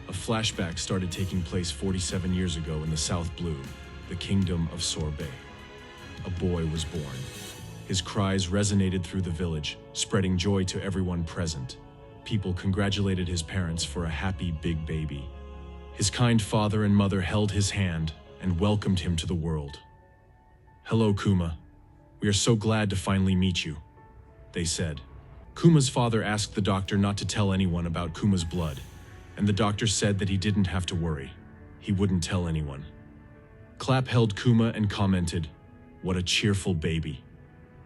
A flashback started taking place 47 years ago in the South Blue, the kingdom of Sorbet. A boy was born. His cries resonated through the village, spreading joy to everyone present. People congratulated his parents for a happy big baby. His kind father and mother held his hand and welcomed him to the world. "Hello, Kuma. We are so glad to finally meet you," they said. Kuma's father asked the doctor not to tell anyone about Kuma's blood, and the doctor said that he didn't have to worry. He wouldn't tell anyone. Clap held Kuma and commented, "What a cheerful baby."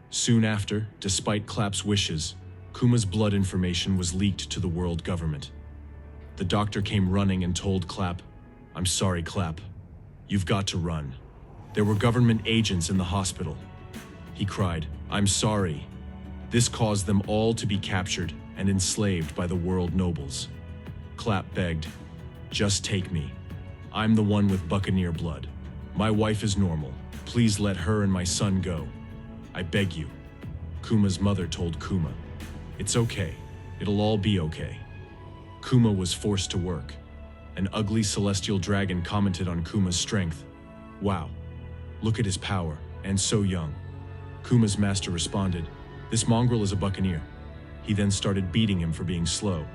Soon after, despite Clap's wishes, Kuma's blood information was leaked to the world government. The doctor came running and told Clap, "I'm sorry, Clap. You've got to run. There were government agents in the hospital." He cried, "I'm sorry." This caused them all to be captured and enslaved by the world nobles. Clap begged, "Just take me. I'm the one with buccaneer blood. My wife is normal. Please let her and my son go. I beg you." Kuma's mother told Kuma, "It's okay. It'll all be okay." Kuma was forced to work. An ugly celestial dragon commented on Kuma's strength. "Wow, look at his power, and so young." Kuma's master responded, "This mongrel is a buccaneer." He then started beating him for being slow,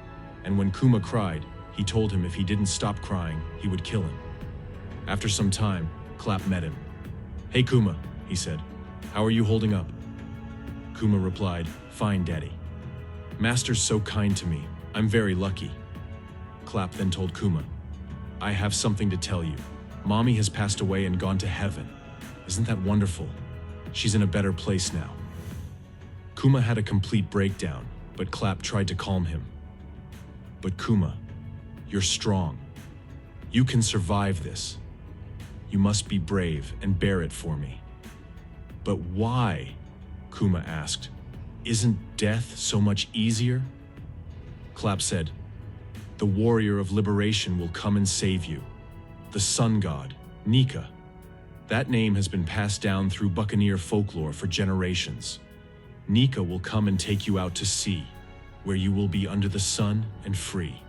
and when Kuma cried, he told him if he didn't stop crying, he would kill him. After some time, Clap met him. "Hey Kuma," he said, "how are you holding up?" Kuma replied, "Fine, Daddy. Master's so kind to me. I'm very lucky." Clap then told Kuma, "I have something to tell you. Mommy has passed away and gone to heaven. Isn't that wonderful? She's in a better place now." Kuma had a complete breakdown, but Clap tried to calm him. "But Kuma, you're strong. You can survive this. You must be brave and bear it for me." "But why?" Kuma asked. "Isn't death so much easier?" Clap said, "The warrior of liberation will come and save you. The sun god, Nika. That name has been passed down through buccaneer folklore for generations. Nika will come and take you out to sea, where you will be under the sun and free.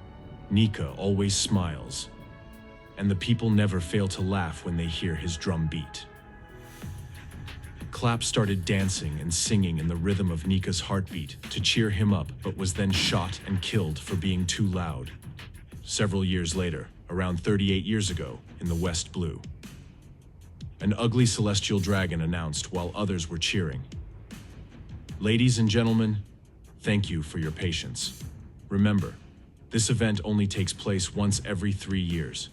Nika always smiles, and the people never fail to laugh when they hear his drum beat." Clap started dancing and singing in the rhythm of Nika's heartbeat to cheer him up, but was then shot and killed for being too loud. Several years later, around 38 years ago, in the West Blue, an ugly celestial dragon announced while others were cheering, "Ladies and gentlemen, thank you for your patience. Remember, this event only takes place once every 3 years.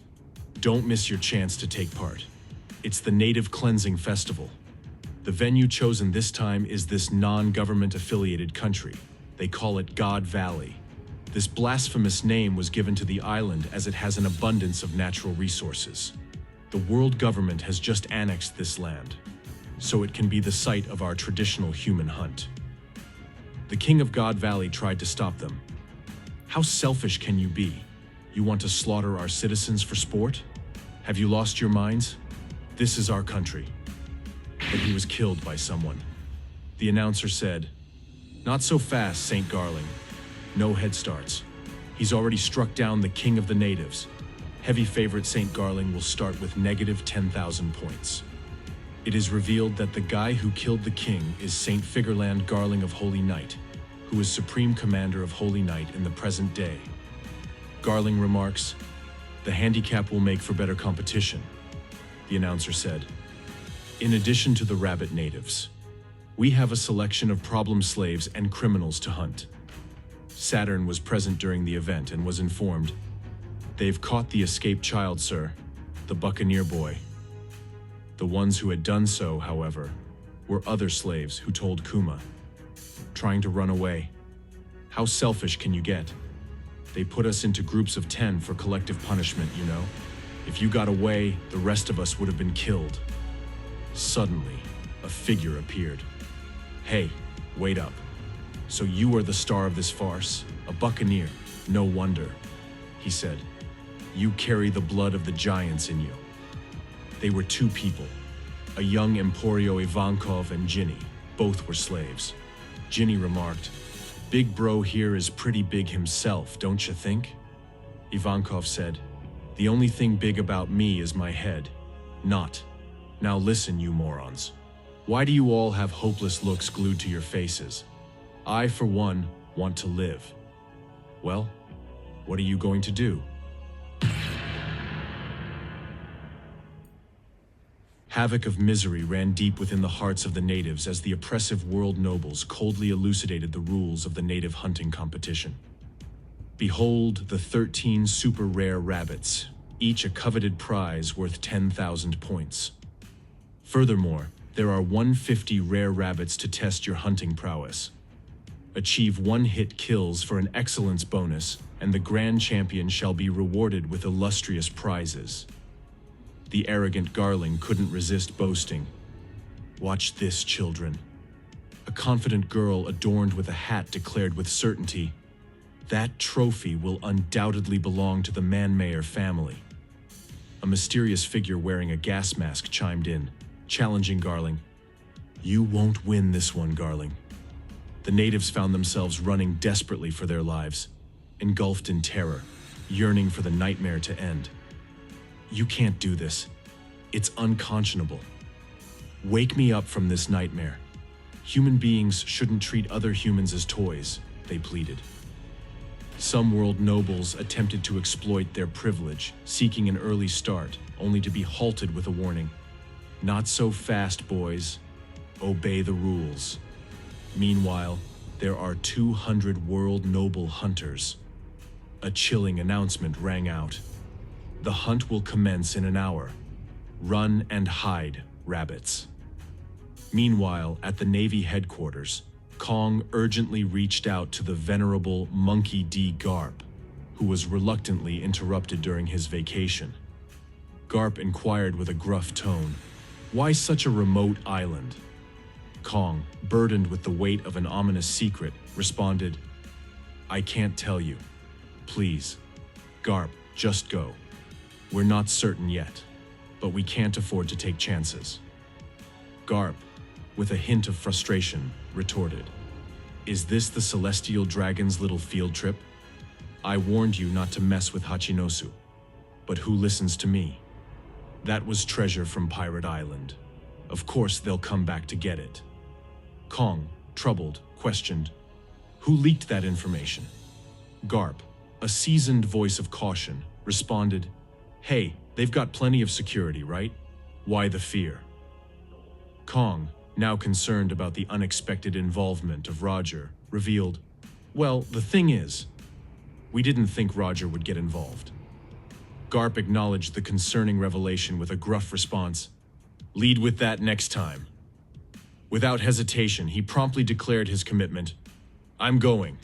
Don't miss your chance to take part. It's the Native Cleansing Festival. The venue chosen this time is this non-government affiliated country. They call it God Valley. This blasphemous name was given to the island as it has an abundance of natural resources. The world government has just annexed this land, so it can be the site of our traditional human hunt. The king of God Valley tried to stop them. How selfish can you be? You want to slaughter our citizens for sport? Have you lost your minds? This is our country." But he was killed by someone. The announcer said, "Not so fast, St. Garling. No head starts. He's already struck down the king of the natives. Heavy favorite St. Garling will start with negative 10,000 points. It is revealed that the guy who killed the king is St. Figureland Garling of Holy Night, who is supreme commander of Holy Night in the present day." Garling remarks, "The handicap will make for better competition," the announcer said. "In addition to the rabbit natives, we have a selection of problem slaves and criminals to hunt." Saturn was present during the event and was informed, "They've caught the escaped child, sir, the buccaneer boy." The ones who had done so, however, were other slaves who told Kuma, "Trying to run away. How selfish can you get? They put us into groups of 10 for collective punishment, you know. If you got away, the rest of us would have been killed." Suddenly, a figure appeared. "Hey, wait up. So you are the star of this farce? A buccaneer? No wonder," he said. You carry the blood of the giants in you. They were two people, a young Emporio Ivankov and Ginny. Both were slaves. Ginny remarked, "Big bro here is pretty big himself, don't you think?" Ivankov said, "The only thing big about me is my head. Not. Now listen, you morons. Why do you all have hopeless looks glued to your faces? I, for one, want to live. Well, what are you going to do?" Havoc of misery ran deep within the hearts of the natives as the oppressive world nobles coldly elucidated the rules of the native hunting competition. Behold the 13 super rare rabbits, each a coveted prize worth 10,000 points. Furthermore, there are 150 rare rabbits to test your hunting prowess. Achieve one-hit kills for an excellence bonus, and the grand champion shall be rewarded with illustrious prizes. The arrogant Garling couldn't resist boasting. "Watch this, children." A confident girl adorned with a hat declared with certainty, "That trophy will undoubtedly belong to the Manhwa family." A mysterious figure wearing a gas mask chimed in, challenging Garling. "You won't win this one, Garling." The natives found themselves running desperately for their lives, engulfed in terror, yearning for the nightmare to end. "You can't do this. It's unconscionable. Wake me up from this nightmare. Human beings shouldn't treat other humans as toys," they pleaded. Some world nobles attempted to exploit their privilege, seeking an early start, only to be halted with a warning. "Not so fast, boys. Obey the rules." Meanwhile, there are 200 world noble hunters. A chilling announcement rang out. "The hunt will commence in an hour. Run and hide, rabbits." Meanwhile, at the Navy headquarters, Kong urgently reached out to the venerable Monkey D. Garp, who was reluctantly interrupted during his vacation. Garp inquired with a gruff tone, "Why such a remote island?" Kong, burdened with the weight of an ominous secret, responded, "I can't tell you. Please, Garp, just go. We're not certain yet, but we can't afford to take chances." Garp, with a hint of frustration, retorted, "Is this the Celestial Dragon's little field trip? I warned you not to mess with Hachinosu, but who listens to me? That was treasure from Pirate Island. Of course they'll come back to get it." Kong, troubled, questioned, "Who leaked that information?" Garp, a seasoned voice of caution, responded, "Hey, they've got plenty of security, right? Why the fear?" Kong, now concerned about the unexpected involvement of Roger, revealed, "Well, the thing is, we didn't think Roger would get involved." Garp acknowledged the concerning revelation with a gruff response, "Lead with that next time." Without hesitation, he promptly declared his commitment, "I'm going."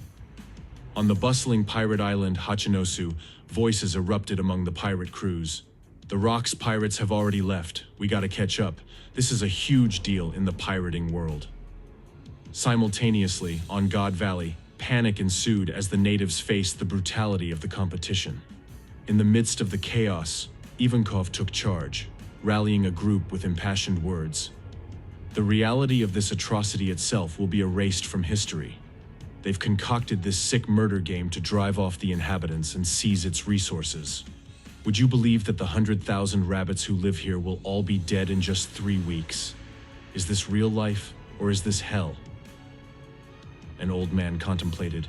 On the bustling pirate island Hachinosu, voices erupted among the pirate crews. "The Rocks pirates have already left. We gotta catch up. This is a huge deal in the pirating world." Simultaneously, on God Valley, panic ensued as the natives faced the brutality of the competition. In the midst of the chaos, Ivankov took charge, rallying a group with impassioned words. The reality of this atrocity itself will be erased from history. They've concocted this sick murder game to drive off the inhabitants and seize its resources. Would you believe that the 100,000 rabbits who live here will all be dead in just 3 weeks? Is this real life, or is this hell? An old man contemplated.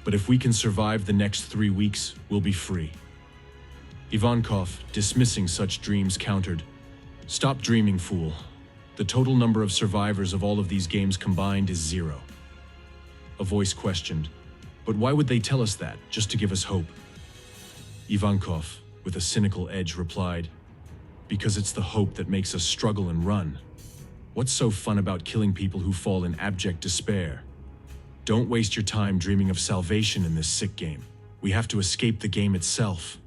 "But if we can survive the next 3 weeks, we'll be free." Ivankov, dismissing such dreams, countered, "Stop dreaming, fool. The total number of survivors of all of these games combined is 0. A voice questioned, "But why would they tell us that, just to give us hope?" Ivankov, with a cynical edge, replied, "Because it's the hope that makes us struggle and run. What's so fun about killing people who fall in abject despair? Don't waste your time dreaming of salvation in this sick game. We have to escape the game itself."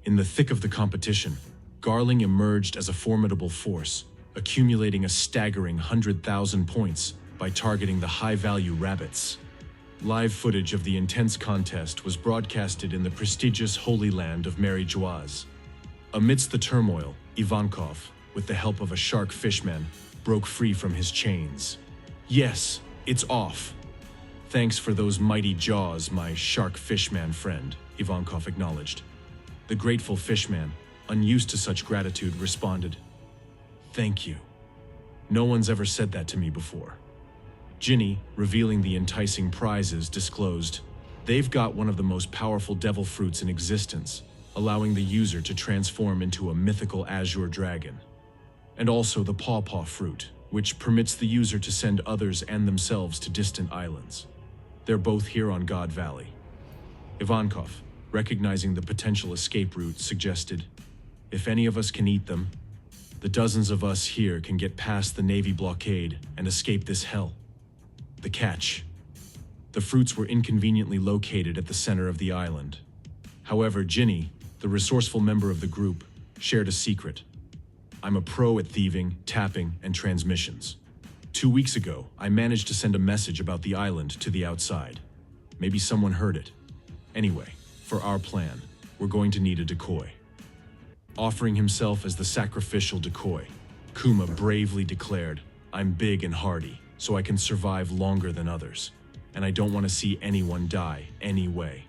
In the thick of the competition, Garling emerged as a formidable force, accumulating a staggering 100,000 points by targeting the high-value rabbits. Live footage of the intense contest was broadcasted in the prestigious Holy Land of Mary Joaz. Amidst the turmoil, Ivankov, with the help of a shark fishman, broke free from his chains. "Yes, it's off. Thanks for those mighty jaws, my shark fishman friend," Ivankov acknowledged. The grateful fishman, unused to such gratitude, responded, "Thank you. No one's ever said that to me before." Ginny, revealing the enticing prizes, disclosed, "They've got one of the most powerful devil fruits in existence, allowing the user to transform into a mythical azure dragon. And also the pawpaw fruit, which permits the user to send others and themselves to distant islands. They're both here on God Valley." Ivankov, recognizing the potential escape route, suggested, "If any of us can eat them, the dozens of us here can get past the Navy blockade and escape this hell." The catch: the fruits were inconveniently located at the center of the island. However, Ginny, the resourceful member of the group, shared a secret. "I'm a pro at thieving, tapping, and transmissions. 2 weeks ago, I managed to send a message about the island to the outside. Maybe someone heard it. Anyway, for our plan, we're going to need a decoy." Offering himself as the sacrificial decoy, Kuma bravely declared, "I'm big and hardy, so I can survive longer than others, and I don't want to see anyone die anyway."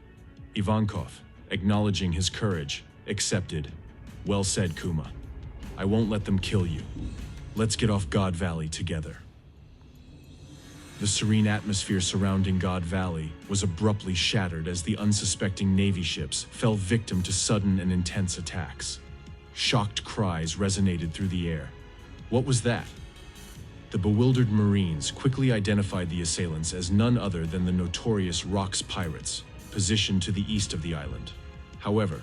Ivankov, acknowledging his courage, accepted. "Well said, Kuma. I won't let them kill you. Let's get off God Valley together." The serene atmosphere surrounding God Valley was abruptly shattered as the unsuspecting Navy ships fell victim to sudden and intense attacks. Shocked cries resonated through the air. What was that? The bewildered Marines quickly identified the assailants as none other than the notorious Rox pirates, positioned to the east of the island. However,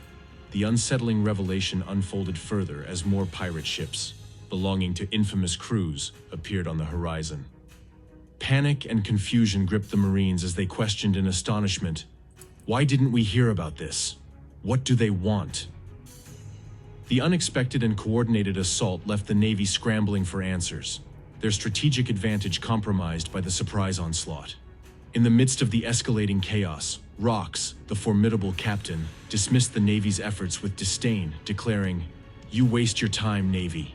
the unsettling revelation unfolded further as more pirate ships, belonging to infamous crews, appeared on the horizon. Panic and confusion gripped the Marines as they questioned in astonishment, "Why didn't we hear about this? What do they want?" The unexpected and coordinated assault left the Navy scrambling for answers, their strategic advantage compromised by the surprise onslaught. In the midst of the escalating chaos, Rox, the formidable captain, dismissed the Navy's efforts with disdain, declaring, "You waste your time, Navy."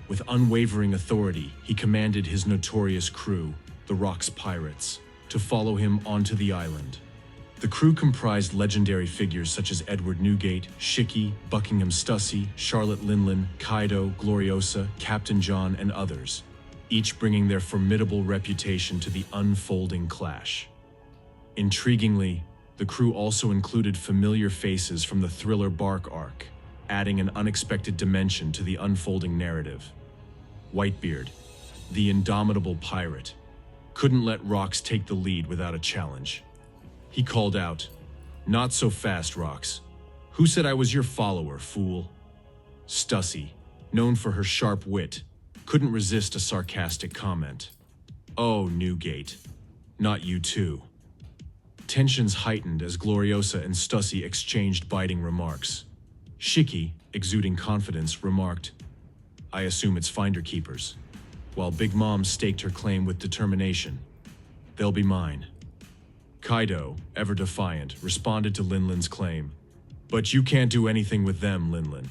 With unwavering authority, he commanded his notorious crew, the Rox pirates, to follow him onto the island. The crew comprised legendary figures such as Edward Newgate, Shiki, Buckingham Stussy, Charlotte Linlin, Kaido, Gloriosa, Captain John, and others, each bringing their formidable reputation to the unfolding clash. Intriguingly, the crew also included familiar faces from the thriller Bark arc, adding an unexpected dimension to the unfolding narrative. Whitebeard, the indomitable pirate, couldn't let Rox take the lead without a challenge. He called out, "Not so fast, Rox. Who said I was your follower, fool?" Stussy, known for her sharp wit, couldn't resist a sarcastic comment. "Oh, Newgate, not you too." Tensions heightened as Gloriosa and Stussy exchanged biting remarks. Shiki, exuding confidence, remarked, "I assume it's Finder Keepers," while Big Mom staked her claim with determination. "They'll be mine." Kaido, ever defiant, responded to Linlin's claim, "But you can't do anything with them, Linlin."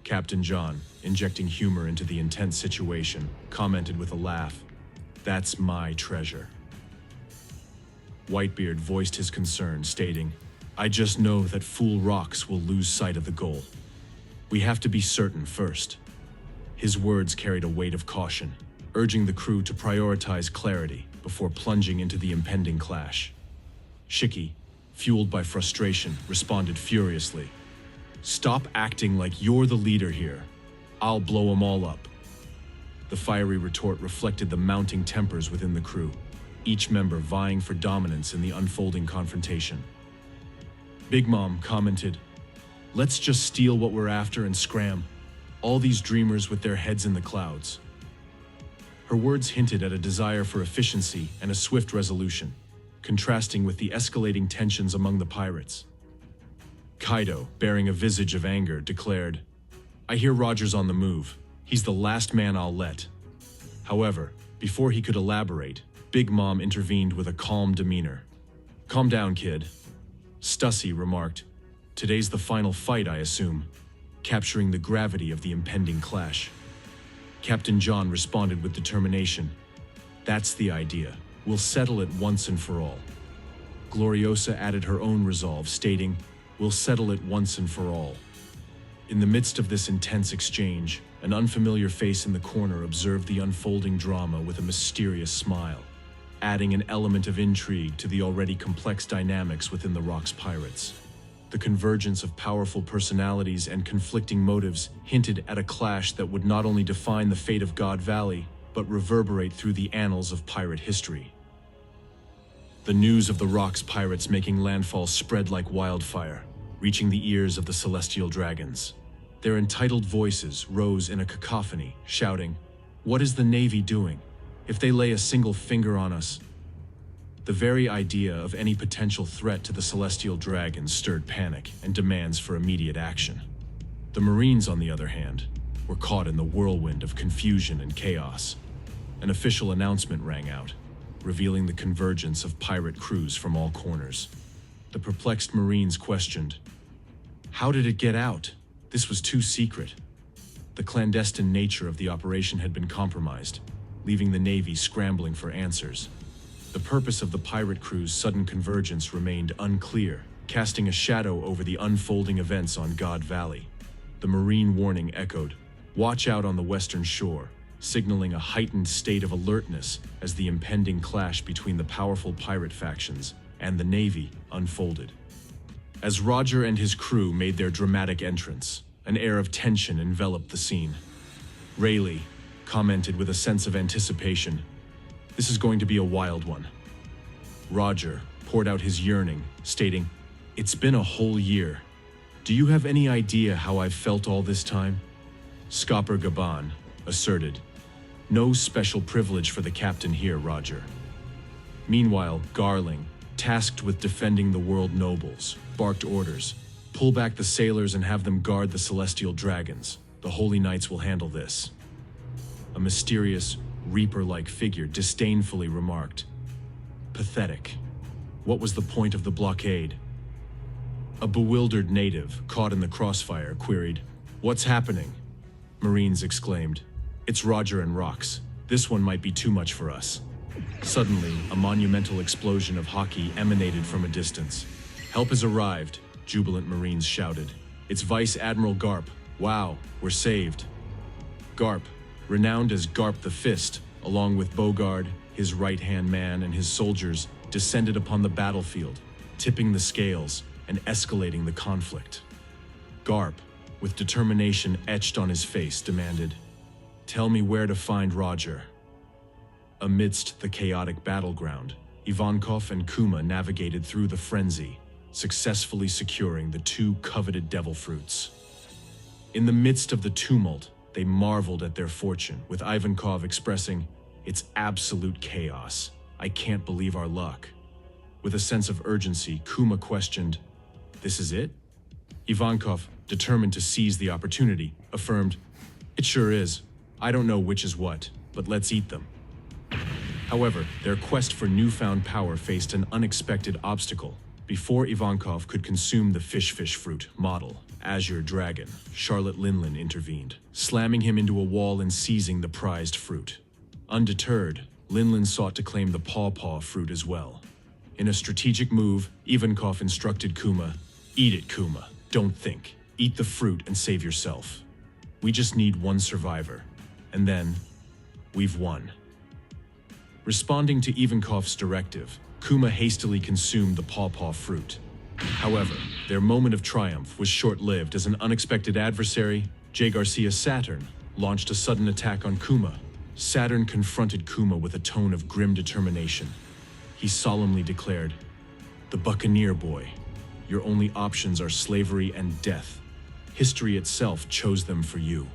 Captain John, injecting humor into the intense situation, commented with a laugh, "That's my treasure." Whitebeard voiced his concern, stating, "I just know that fool Rox will lose sight of the goal. We have to be certain first." His words carried a weight of caution, urging the crew to prioritize clarity before plunging into the impending clash. Shiki, fueled by frustration, responded furiously, "Stop acting like you're the leader here. I'll blow them all up." The fiery retort reflected the mounting tempers within the crew, each member vying for dominance in the unfolding confrontation. Big Mom commented, "Let's just steal what we're after and scram. All these dreamers with their heads in the clouds." Her words hinted at a desire for efficiency and a swift resolution, contrasting with the escalating tensions among the pirates. Kaido, bearing a visage of anger, declared, "I hear Roger's on the move. He's the last man I'll let." However, before he could elaborate, Big Mom intervened with a calm demeanor. "Calm down, kid," Stussy remarked. "Today's the final fight, I assume," capturing the gravity of the impending clash. Captain John responded with determination. "That's the idea. We'll settle it once and for all." Gloriosa added her own resolve, stating, "We'll settle it once and for all." In the midst of this intense exchange, an unfamiliar face in the corner observed the unfolding drama with a mysterious smile, adding an element of intrigue to the already complex dynamics within the Rock's pirates. The convergence of powerful personalities and conflicting motives hinted at a clash that would not only define the fate of God Valley, but reverberate through the annals of pirate history. The news of the Rock's pirates making landfall spread like wildfire, reaching the ears of the celestial dragons. Their entitled voices rose in a cacophony, shouting, "What is the Navy doing? If they lay a single finger on us..." The very idea of any potential threat to the celestial dragons stirred panic and demands for immediate action. The Marines, on the other hand, were caught in the whirlwind of confusion and chaos. An official announcement rang out, revealing the convergence of pirate crews from all corners. The perplexed Marines questioned, "How did it get out? This was too secret." The clandestine nature of the operation had been compromised, leaving the Navy scrambling for answers. The purpose of the pirate crew's sudden convergence remained unclear, casting a shadow over the unfolding events on God Valley. The Marine warning echoed, "Watch out on the western shore," signaling a heightened state of alertness as the impending clash between the powerful pirate factions and the Navy unfolded. As Roger and his crew made their dramatic entrance, an air of tension enveloped the scene. Rayleigh commented with a sense of anticipation, "This is going to be a wild one." Roger poured out his yearning, stating, "It's been a whole year. Do you have any idea how I've felt all this time?" Scopper Gaban asserted, "No special privilege for the captain here, Roger." Meanwhile, Garling, tasked with defending the world nobles, barked orders, "Pull back the sailors and have them guard the celestial dragons. The Holy Knights will handle this." A mysterious, reaper-like figure disdainfully remarked, "Pathetic. What was the point of the blockade?" A bewildered native, caught in the crossfire, queried, "What's happening?" Marines exclaimed, "It's Roger and Rox. This one might be too much for us." Suddenly, a monumental explosion of hockey emanated from a distance. "Help has arrived," jubilant Marines shouted. "It's Vice Admiral Garp. Wow, we're saved." Garp, renowned as Garp the Fist, along with Bogard, his right-hand man, and his soldiers, descended upon the battlefield, tipping the scales and escalating the conflict. Garp, with determination etched on his face, demanded, "Tell me where to find Roger." Amidst the chaotic battleground, Ivankov and Kuma navigated through the frenzy, successfully securing the two coveted devil fruits. In the midst of the tumult, they marveled at their fortune, with Ivankov expressing, "It's absolute chaos. I can't believe our luck." With a sense of urgency, Kuma questioned, "This is it?" Ivankov, determined to seize the opportunity, affirmed, "It sure is. I don't know which is what, but let's eat them." However, their quest for newfound power faced an unexpected obstacle. Before Ivankov could consume the fish fruit model, Azure Dragon, Charlotte Linlin intervened, slamming him into a wall and seizing the prized fruit. Undeterred, Linlin sought to claim the paw fruit as well. In a strategic move, Ivankov instructed Kuma, "Eat it, Kuma. Don't think. Eat the fruit and save yourself. We just need one survivor. And then, we've won." Responding to Ivankov's directive, Kuma hastily consumed the paw fruit. However, their moment of triumph was short-lived as an unexpected adversary, J. Garcia Saturn, launched a sudden attack on Kuma. Saturn confronted Kuma with a tone of grim determination. He solemnly declared, "The Buccaneer boy, your only options are slavery and death. History itself chose them for you."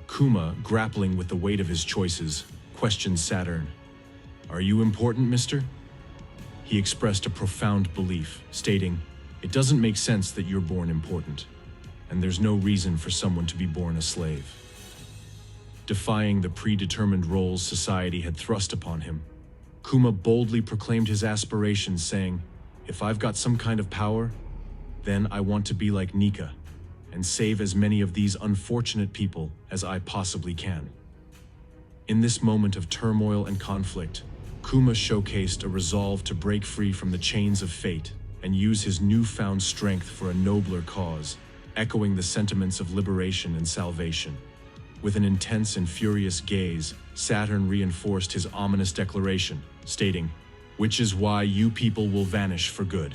Kuma, grappling with the weight of his choices, questioned Saturn, "Are you important, mister?" He expressed a profound belief, stating, "It doesn't make sense that you're born important, and there's no reason for someone to be born a slave." Defying the predetermined roles society had thrust upon him, Kuma boldly proclaimed his aspirations, saying, "If I've got some kind of power, then I want to be like Nika and save as many of these unfortunate people as I possibly can." In this moment of turmoil and conflict, Kuma showcased a resolve to break free from the chains of fate and use his newfound strength for a nobler cause, echoing the sentiments of liberation and salvation. With an intense and furious gaze, Saturn reinforced his ominous declaration, stating, "Which is why you people will vanish for good."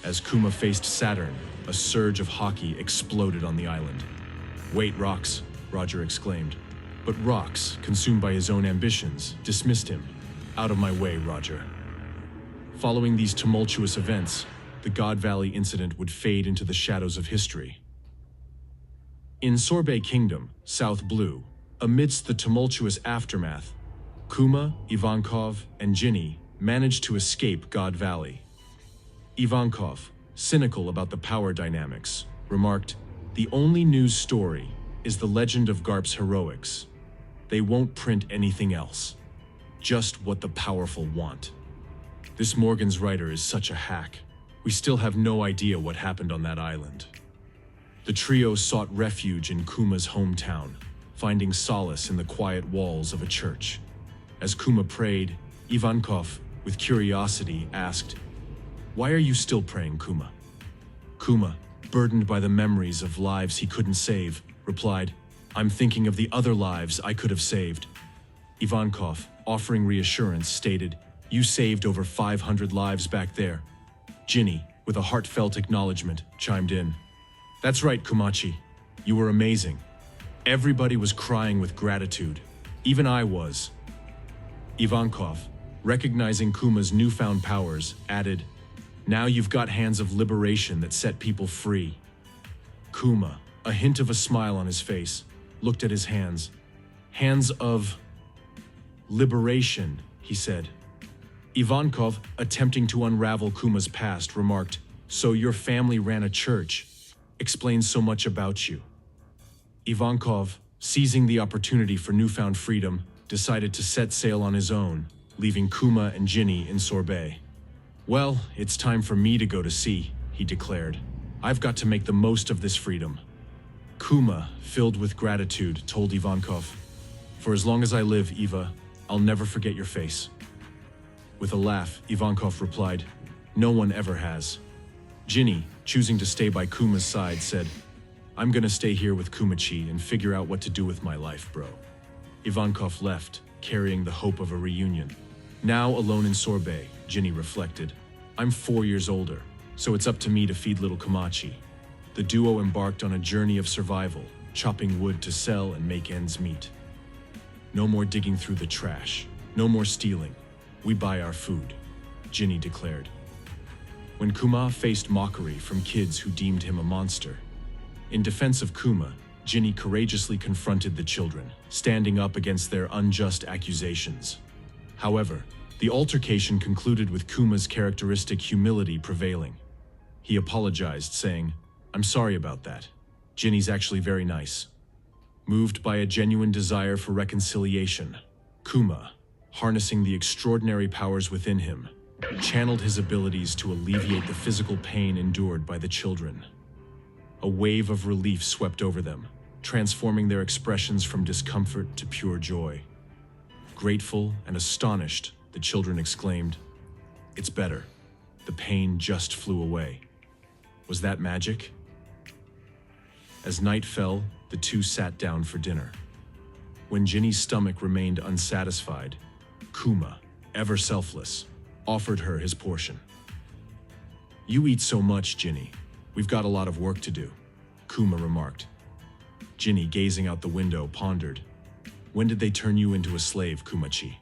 As Kuma faced Saturn, a surge of hockey exploded on the island. "Wait, Rocks," Roger exclaimed. But Rocks, consumed by his own ambitions, dismissed him. "Out of my way, Roger." Following these tumultuous events, the God Valley incident would fade into the shadows of history. In Sorbet Kingdom, South Blue, amidst the tumultuous aftermath, Kuma, Ivankov, and Ginny managed to escape God Valley. Ivankov, cynical about the power dynamics, remarked, "The only news story is the legend of Garp's heroics. They won't print anything else. Just what the powerful want." This Morgan's writer is such a hack. We still have no idea what happened on that island. The trio sought refuge in Kuma's hometown, finding solace in the quiet walls of a church. As Kuma prayed, Ivankov, with curiosity, asked, "Why are you still praying, Kuma?" Kuma, burdened by the memories of lives he couldn't save, replied, "I'm thinking of the other lives I could have saved." Ivankov, offering reassurance, stated, "You saved over 500 lives back there." Ginny, with a heartfelt acknowledgement, chimed in, "That's right, Kumachi. You were amazing. Everybody was crying with gratitude. Even I was." Ivankov, recognizing Kuma's newfound powers, added, "Now you've got hands of liberation that set people free." Kuma, a hint of a smile on his face, looked at his hands. "Hands of liberation," he said. Ivankov, attempting to unravel Kuma's past, remarked, "So your family ran a church. Explains so much about you." Ivankov, seizing the opportunity for newfound freedom, decided to set sail on his own, leaving Kuma and Ginny in Sorbet. "Well, it's time for me to go to sea," he declared. "I've got to make the most of this freedom." Kuma, filled with gratitude, told Ivankov, "For as long as I live, Eva, I'll never forget your face." With a laugh, Ivankov replied, "No one ever has." Ginny, choosing to stay by Kuma's side, said, "I'm gonna stay here with Kumachi and figure out what to do with my life, bro." Ivankov left, carrying the hope of a reunion. Now alone in Sorbet, Ginny reflected, "I'm 4 years older, so it's up to me to feed little Kumachi." The duo embarked on a journey of survival, chopping wood to sell and make ends meet. "No more digging through the trash. No more stealing. We buy our food," Ginny declared. When Kuma faced mockery from kids who deemed him a monster, in defense of Kuma, Ginny courageously confronted the children, standing up against their unjust accusations. However, the altercation concluded with Kuma's characteristic humility prevailing. He apologized, saying, "I'm sorry about that. Ginny's actually very nice." Moved by a genuine desire for reconciliation, Kuma, harnessing the extraordinary powers within him, channeled his abilities to alleviate the physical pain endured by the children. A wave of relief swept over them, transforming their expressions from discomfort to pure joy. Grateful and astonished, the children exclaimed, "It's better. The pain just flew away." Was that magic? As night fell, the two sat down for dinner. When Ginny's stomach remained unsatisfied, Kuma, ever selfless, offered her his portion. "You eat so much, Ginny. We've got a lot of work to do," Kuma remarked. Ginny, gazing out the window, pondered, "When did they turn you into a slave, Kumachi?"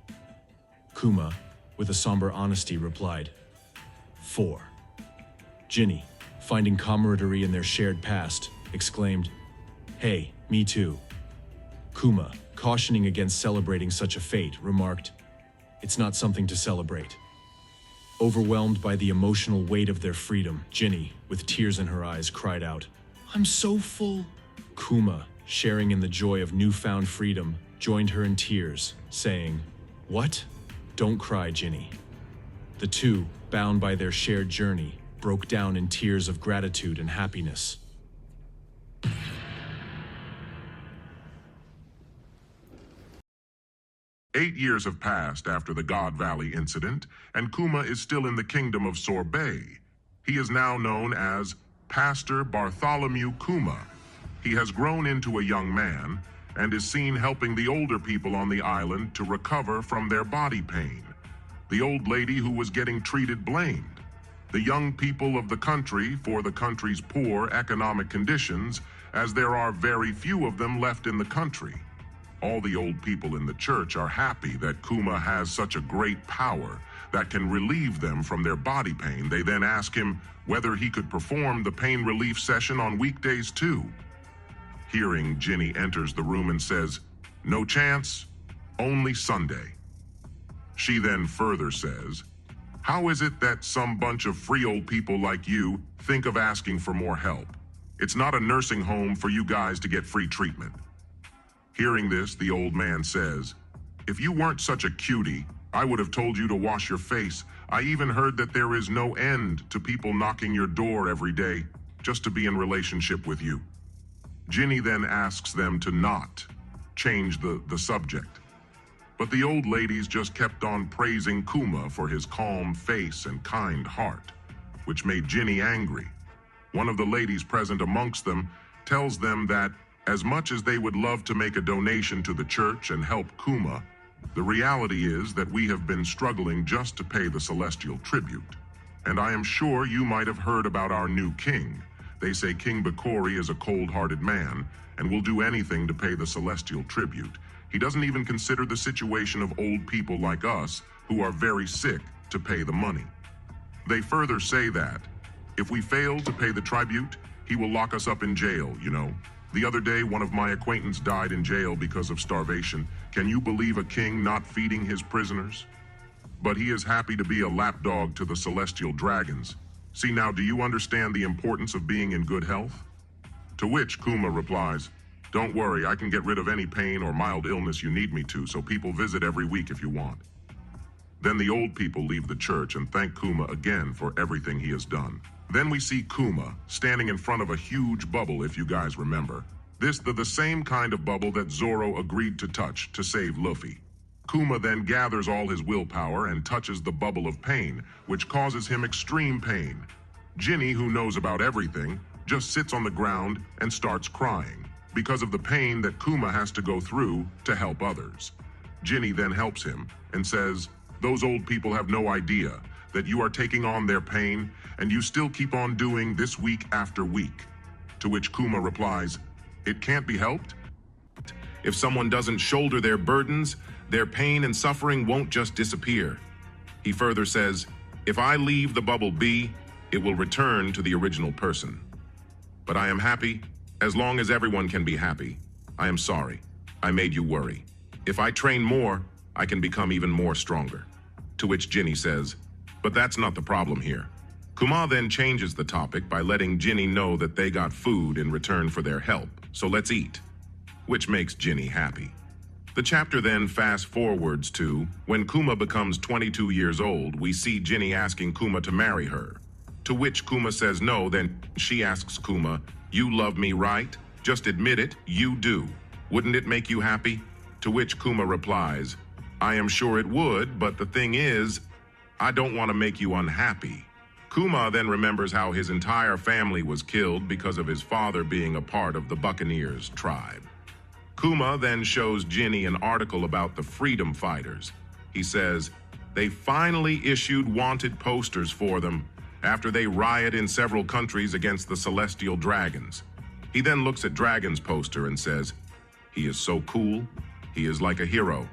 Kuma, with a somber honesty, replied, 4. Ginny, finding camaraderie in their shared past, exclaimed, "Hey, me too." Kuma, cautioning against celebrating such a fate, remarked, "It's not something to celebrate." Overwhelmed by the emotional weight of their freedom, Ginny, with tears in her eyes, cried out, "I'm so full." Kuma, sharing in the joy of newfound freedom, joined her in tears, saying, "What? Don't cry, Ginny. The two, bound by their shared journey, broke down in tears of gratitude and happiness. Eight years have passed after the God Valley incident, and Kuma is still in the kingdom of Sorbet. He is now known as Pastor Bartholomew Kuma. He has grown into a young man and is seen helping the older people on the island to recover from their body pain. The old lady who was getting treated blamed the young people of the country for the country's poor economic conditions, as there are very few of them left in the country. All the old people in the church are happy that Kuma has such a great power that can relieve them from their body pain. They then ask him whether he could perform the pain relief session on weekdays too. Hearing, Ginny enters the room and says, "No chance, only Sunday." She then further says, "How is it that some bunch of free old people like you think of asking for more help? It's not a nursing home for you guys to get free treatment." Hearing this, the old man says, "If you weren't such a cutie, I would have told you to wash your face. I even heard that there is no end to people knocking your door every day just to be in relationship with you." Ginny then asks them to not change the subject. But the old ladies just kept on praising Kuma for his calm face and kind heart, which made Ginny angry. One of the ladies present amongst them tells them that as much as they would love to make a donation to the church and help Kuma, the reality is that we have been struggling just to pay the celestial tribute. And I am sure you might have heard about our new king. They say King Bakori is a cold-hearted man and will do anything to pay the celestial tribute. He doesn't even consider the situation of old people like us who are very sick to pay the money. They further say that if we fail to pay the tribute, he will lock us up in jail, you know. The other day, one of my acquaintance died in jail because of starvation. Can you believe a king not feeding his prisoners? But he is happy to be a lapdog to the celestial dragons. See now, do you understand the importance of being in good health? To which Kuma replies, "Don't worry, I can get rid of any pain or mild illness you need me to, so people visit every week if you want." Then the old people leave the church and thank Kuma again for everything he has done. Then we see Kuma standing in front of a huge bubble, if you guys remember. The same kind of bubble that Zoro agreed to touch to save Luffy. Kuma then gathers all his willpower and touches the bubble of pain, which causes him extreme pain. Ginny, who knows about everything, just sits on the ground and starts crying because of the pain that Kuma has to go through to help others. Ginny then helps him and says, "Those old people have no idea that you are taking on their pain and you still keep on doing this week after week." To which Kuma replies, "It can't be helped. If someone doesn't shoulder their burdens, their pain and suffering won't just disappear." He further says, "If I leave the bubble be, it will return to the original person. But I am happy as long as everyone can be happy. I am sorry. I made you worry. If I train more, I can become even more stronger." To which Ginny says, "But that's not the problem here." Kuma then changes the topic by letting Ginny know that they got food in return for their help, so let's eat, which makes Ginny happy. The chapter then fast forwards to when Kuma becomes 22 years old. We see Ginny asking Kuma to marry her, to which Kuma says no. Then she asks Kuma, "You love me, right? Just admit it, you do. Wouldn't it make you happy?" To which Kuma replies, "I am sure it would, but the thing is, I don't want to make you unhappy." Kuma then remembers how his entire family was killed because of his father being a part of the Buccaneers tribe. Kuma then shows Ginny an article about the freedom fighters. He says, they finally issued wanted posters for them after they riot in several countries against the celestial dragons. He then looks at Dragon's poster and says, "He is so cool. He is like a hero.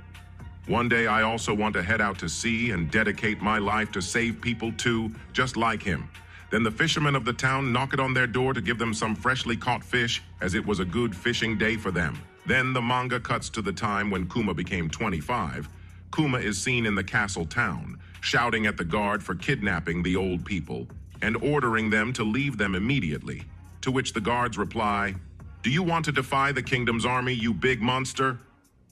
One day I also want to head out to sea and dedicate my life to save people too, just like him." Then the fishermen of the town knock it on their door to give them some freshly caught fish, as it was a good fishing day for them. Then the manga cuts to the time when Kuma became 25. Kuma is seen in the castle town, shouting at the guard for kidnapping the old people and ordering them to leave them immediately. To which the guards reply, "Do you want to defy the kingdom's army, you big monster?"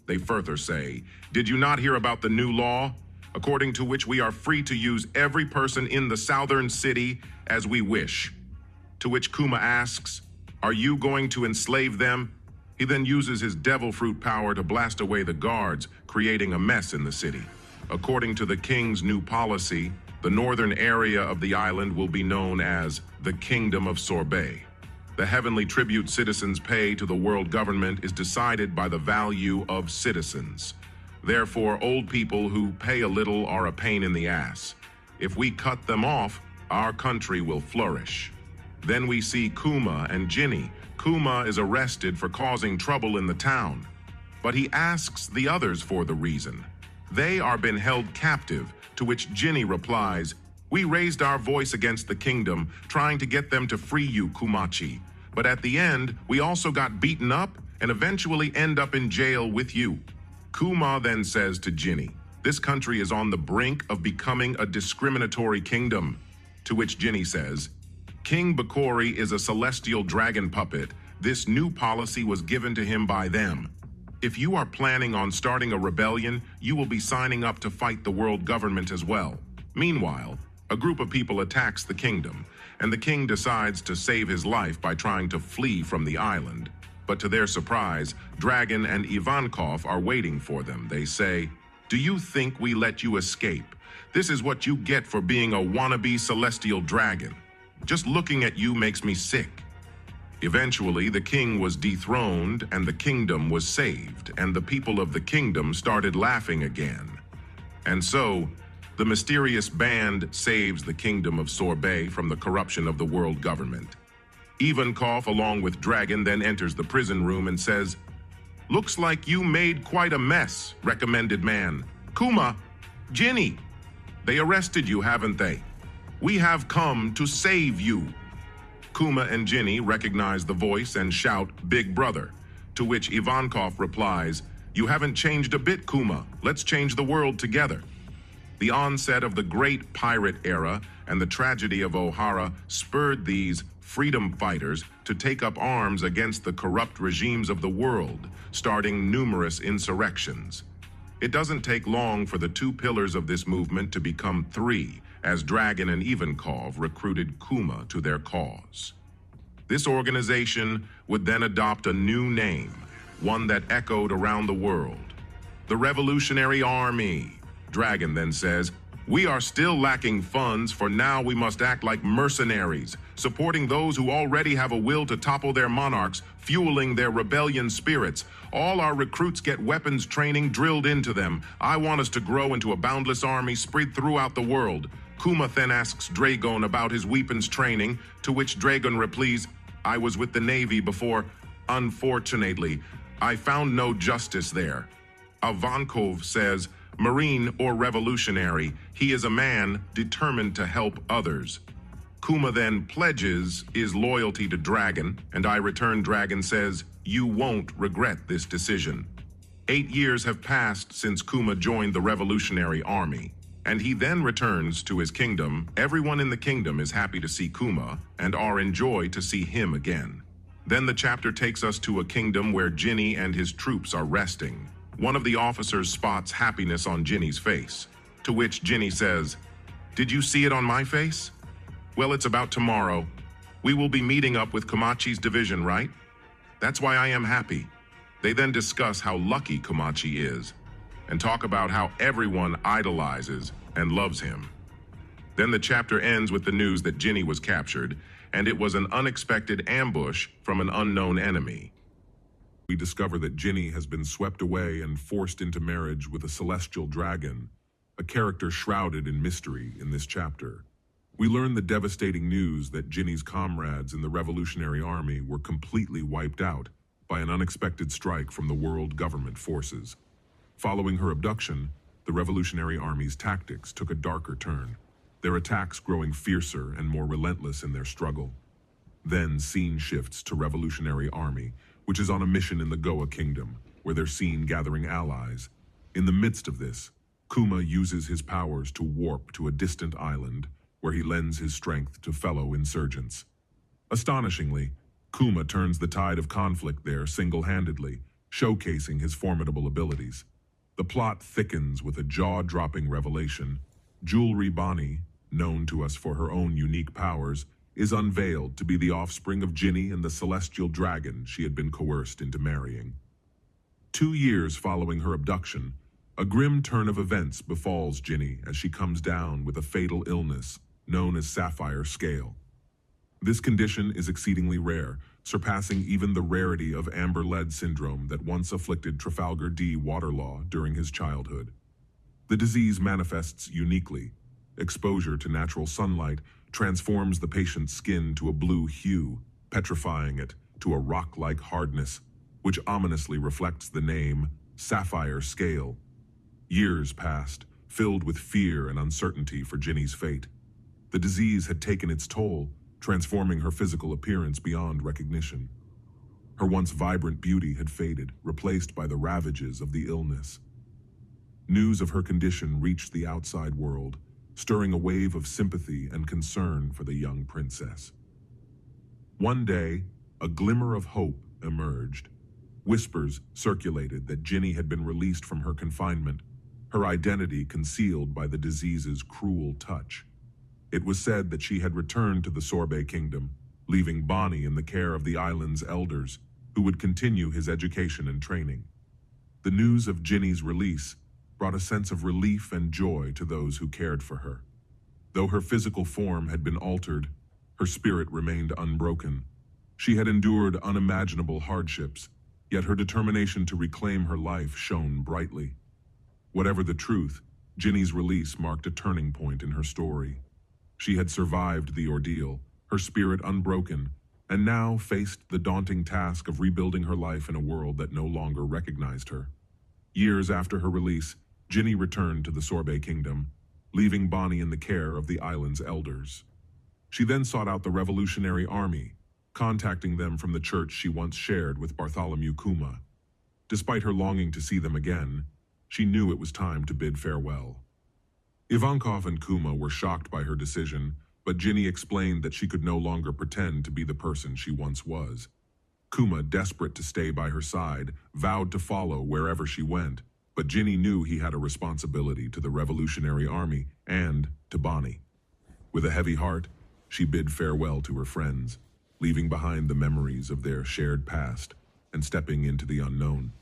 They further say, "Did you not hear about the new law? according to which we are free to use every person in the southern city as we wish. To which Kuma asks, "Are you going to enslave them?" He then uses his devil fruit power to blast away the guards, creating a mess in the city. According to the king's new policy, the northern area of the island will be known as the Kingdom of Sorbet. The heavenly tribute citizens pay to the world government is decided by the value of citizens. Therefore, old people who pay a little are a pain in the ass. If we cut them off, our country will flourish. Then we see Kuma and Ginny. Kuma is arrested for causing trouble in the town, but he asks the others for the reason. They are been held captive, to which Ginny replies, "We raised our voice against the kingdom, trying to get them to free you, Kumachi. But at the end, we also got beaten up and eventually end up in jail with you." Kuma then says to Ginny, "This country is on the brink of becoming a discriminatory kingdom." To which Ginny says, "King Bakori is a celestial dragon puppet. This new policy was given to him by them. If you are planning on starting a rebellion, you will be signing up to fight the world government as well." Meanwhile, a group of people attacks the kingdom, and the king decides to save his life by trying to flee from the island. But to their surprise, Dragon and Ivankov are waiting for them. They say, "Do you think we let you escape? This is what you get for being a wannabe celestial dragon. Just looking at you makes me sick." Eventually, the king was dethroned and the kingdom was saved, and the people of the kingdom started laughing again. And so, the mysterious band saves the kingdom of Sorbet from the corruption of the world government. Ivankov, along with Dragon, then enters the prison room and says, "Looks like you made quite a mess, recommended man. Kuma, Ginny, they arrested you, haven't they? We have come to save you." Kuma and Ginny recognize the voice and shout, "Big brother," to which Ivankov replies, "You haven't changed a bit, Kuma. Let's change the world together." The onset of the great pirate era and the tragedy of Ohara spurred these freedom fighters to take up arms against the corrupt regimes of the world, starting numerous insurrections. It doesn't take long for the two pillars of this movement to become three, as Dragon and Ivankov recruited Kuma to their cause. This organization would then adopt a new name, one that echoed around the world: the Revolutionary Army. Dragon then says, "We are still lacking funds, for now we must act like mercenaries, supporting those who already have a will to topple their monarchs, fueling their rebellion spirits. All our recruits get weapons training drilled into them. I want us to grow into a boundless army spread throughout the world." Kuma then asks Dragon about his weapons training, to which Dragon replies, "I was with the Navy before. Unfortunately, I found no justice there." Ivankov says, "Marine or revolutionary, he is a man determined to help others." Kuma then pledges his loyalty to Dragon, and I Return Dragon says, "You won't regret this decision." 8 years have passed since Kuma joined the Revolutionary Army, and he then returns to his kingdom. Everyone in the kingdom is happy to see Kuma and are enjoyed to see him again. Then the chapter takes us to a kingdom where Ginny and his troops are resting. One of the officers spots happiness on Ginny's face, to which Ginny says, "Did you see it on my face? Well, it's about tomorrow. We will be meeting up with Komachi's division, right? That's why I am happy." They then discuss how lucky Komachi is, and talk about how everyone idolizes and loves him. Then the chapter ends with the news that Ginny was captured, and it was an unexpected ambush from an unknown enemy. We discover that Ginny has been swept away and forced into marriage with a celestial dragon, a character shrouded in mystery in this chapter. We learn the devastating news that Ginny's comrades in the Revolutionary Army were completely wiped out by an unexpected strike from the world government forces. Following her abduction, the Revolutionary Army's tactics took a darker turn, their attacks growing fiercer and more relentless in their struggle. Then scene shifts to Revolutionary Army, which is on a mission in the Goa Kingdom, where they're seen gathering allies. In the midst of this, Kuma uses his powers to warp to a distant island, where he lends his strength to fellow insurgents. Astonishingly, Kuma turns the tide of conflict there single-handedly, showcasing his formidable abilities. The plot thickens with a jaw-dropping revelation. Jewelry Bonnie, known to us for her own unique powers, is unveiled to be the offspring of Ginny and the celestial dragon she had been coerced into marrying. 2 years following her abduction, a grim turn of events befalls Ginny as she comes down with a fatal illness known as sapphire scale. This condition is exceedingly rare, surpassing even the rarity of amber lead syndrome that once afflicted Trafalgar D. Waterlaw during his childhood. The disease manifests uniquely. Exposure to natural sunlight transforms the patient's skin to a blue hue, petrifying it to a rock-like hardness, which ominously reflects the name Sapphire Scale. Years passed, filled with fear and uncertainty for Ginny's fate. The disease had taken its toll, transforming her physical appearance beyond recognition. Her once vibrant beauty had faded, replaced by the ravages of the illness. News of her condition reached the outside world, stirring a wave of sympathy and concern for the young princess. One day, a glimmer of hope emerged. Whispers circulated that Ginny had been released from her confinement, her identity concealed by the disease's cruel touch. It was said that she had returned to the Sorbet Kingdom, leaving Bonnie in the care of the island's elders, who would continue his education and training. The news of Ginny's release brought a sense of relief and joy to those who cared for her. Though her physical form had been altered, her spirit remained unbroken. She had endured unimaginable hardships, yet her determination to reclaim her life shone brightly. Whatever the truth, Ginny's release marked a turning point in her story. She had survived the ordeal, her spirit unbroken, and now faced the daunting task of rebuilding her life in a world that no longer recognized her. Years after her release, Ginny returned to the Sorbet Kingdom, leaving Bonnie in the care of the island's elders. She then sought out the Revolutionary Army, contacting them from the church she once shared with Bartholomew Kuma. Despite her longing to see them again, she knew it was time to bid farewell. Ivankov and Kuma were shocked by her decision, but Ginny explained that she could no longer pretend to be the person she once was. Kuma, desperate to stay by her side, vowed to follow wherever she went, but Ginny knew he had a responsibility to the Revolutionary Army and to Bonnie. With a heavy heart, she bid farewell to her friends, leaving behind the memories of their shared past and stepping into the unknown.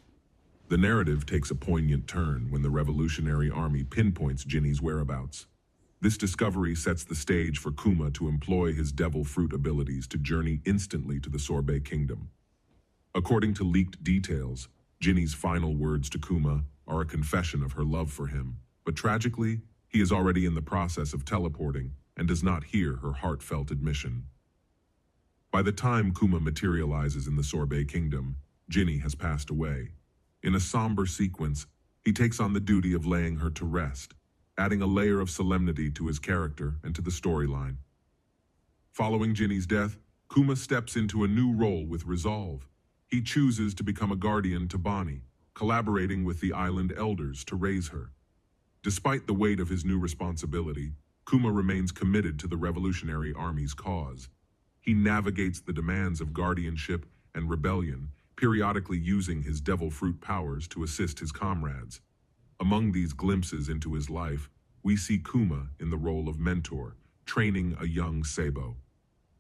The narrative takes a poignant turn when the Revolutionary Army pinpoints Ginny's whereabouts. This discovery sets the stage for Kuma to employ his devil fruit abilities to journey instantly to the Sorbet Kingdom. According to leaked details, Ginny's final words to Kuma are a confession of her love for him, but tragically, he is already in the process of teleporting and does not hear her heartfelt admission. By the time Kuma materializes in the Sorbet Kingdom, Ginny has passed away. In a somber sequence, he takes on the duty of laying her to rest, adding a layer of solemnity to his character and to the storyline. Following Ginny's death, Kuma steps into a new role with resolve. He chooses to become a guardian to Bonnie, collaborating with the island elders to raise her. Despite the weight of his new responsibility, Kuma remains committed to the Revolutionary Army's cause. He navigates the demands of guardianship and rebellion, periodically using his devil fruit powers to assist his comrades. Among these glimpses into his life, we see Kuma in the role of mentor, training a young Sabo.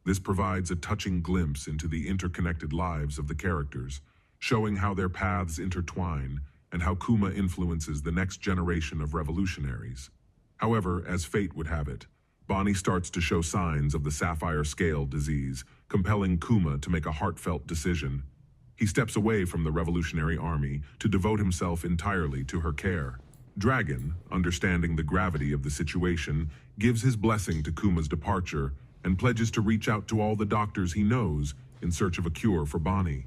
This provides a touching glimpse into the interconnected lives of the characters, showing how their paths intertwine and how Kuma influences the next generation of revolutionaries. However, as fate would have it, Bonnie starts to show signs of the sapphire scale disease, compelling Kuma to make a heartfelt decision. He steps away from the Revolutionary Army to devote himself entirely to her care. Dragon, understanding the gravity of the situation, gives his blessing to Kuma's departure and pledges to reach out to all the doctors he knows in search of a cure for Bonnie.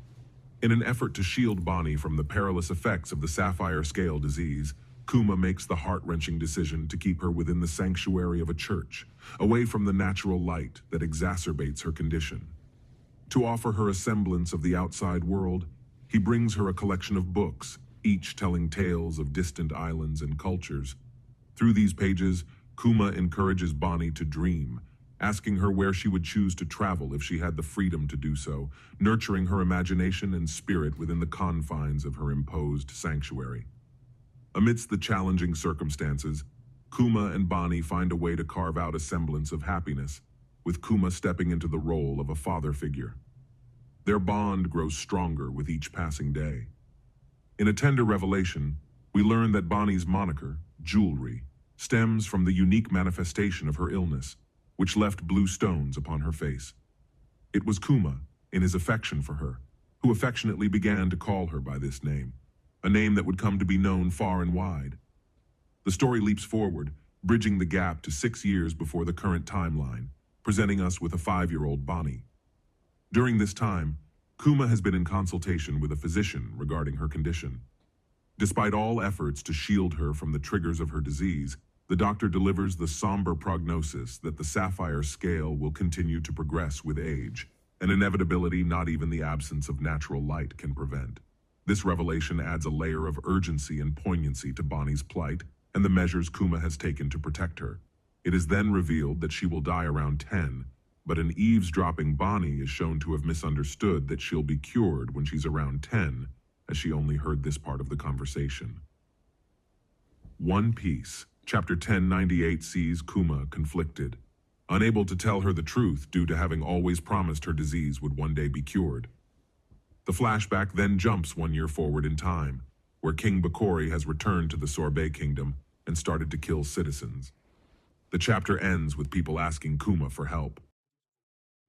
In an effort to shield Bonnie from the perilous effects of the sapphire scale disease, Kuma makes the heart-wrenching decision to keep her within the sanctuary of a church, away from the natural light that exacerbates her condition. To offer her a semblance of the outside world, he brings her a collection of books, each telling tales of distant islands and cultures. Through these pages, Kuma encourages Bonnie to dream, asking her where she would choose to travel if she had the freedom to do so, nurturing her imagination and spirit within the confines of her imposed sanctuary. Amidst the challenging circumstances, Kuma and Bonnie find a way to carve out a semblance of happiness, with Kuma stepping into the role of a father figure. Their bond grows stronger with each passing day. In a tender revelation, we learn that Bonnie's moniker, Jewelry, stems from the unique manifestation of her illness, which left blue stones upon her face. It was Kuma, in his affection for her, who affectionately began to call her by this name, a name that would come to be known far and wide. The story leaps forward, bridging the gap to 6 years before the current timeline, presenting us with a 5-year-old Bonnie. During this time, Kuma has been in consultation with a physician regarding her condition. Despite all efforts to shield her from the triggers of her disease, the doctor delivers the somber prognosis that the sapphire scale will continue to progress with age, an inevitability not even the absence of natural light can prevent. This revelation adds a layer of urgency and poignancy to Bonnie's plight and the measures Kuma has taken to protect her. It is then revealed that she will die around 10, but an eavesdropping Bonnie is shown to have misunderstood that she'll be cured when she's around 10, as she only heard this part of the conversation. One Piece, Chapter 1098 sees Kuma conflicted, unable to tell her the truth due to having always promised her disease would one day be cured. The flashback then jumps 1 year forward in time, where King Bakori has returned to the Sorbet Kingdom and started to kill citizens. The chapter ends with people asking Kuma for help,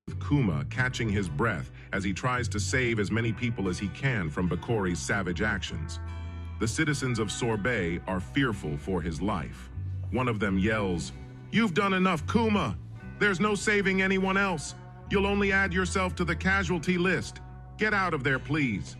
with Kuma catching his breath as he tries to save as many people as he can from Bakori's savage actions. The citizens of Sorbet are fearful for his life. One of them yells, "You've done enough, Kuma! There's no saving anyone else. You'll only add yourself to the casualty list. Get out of there, please."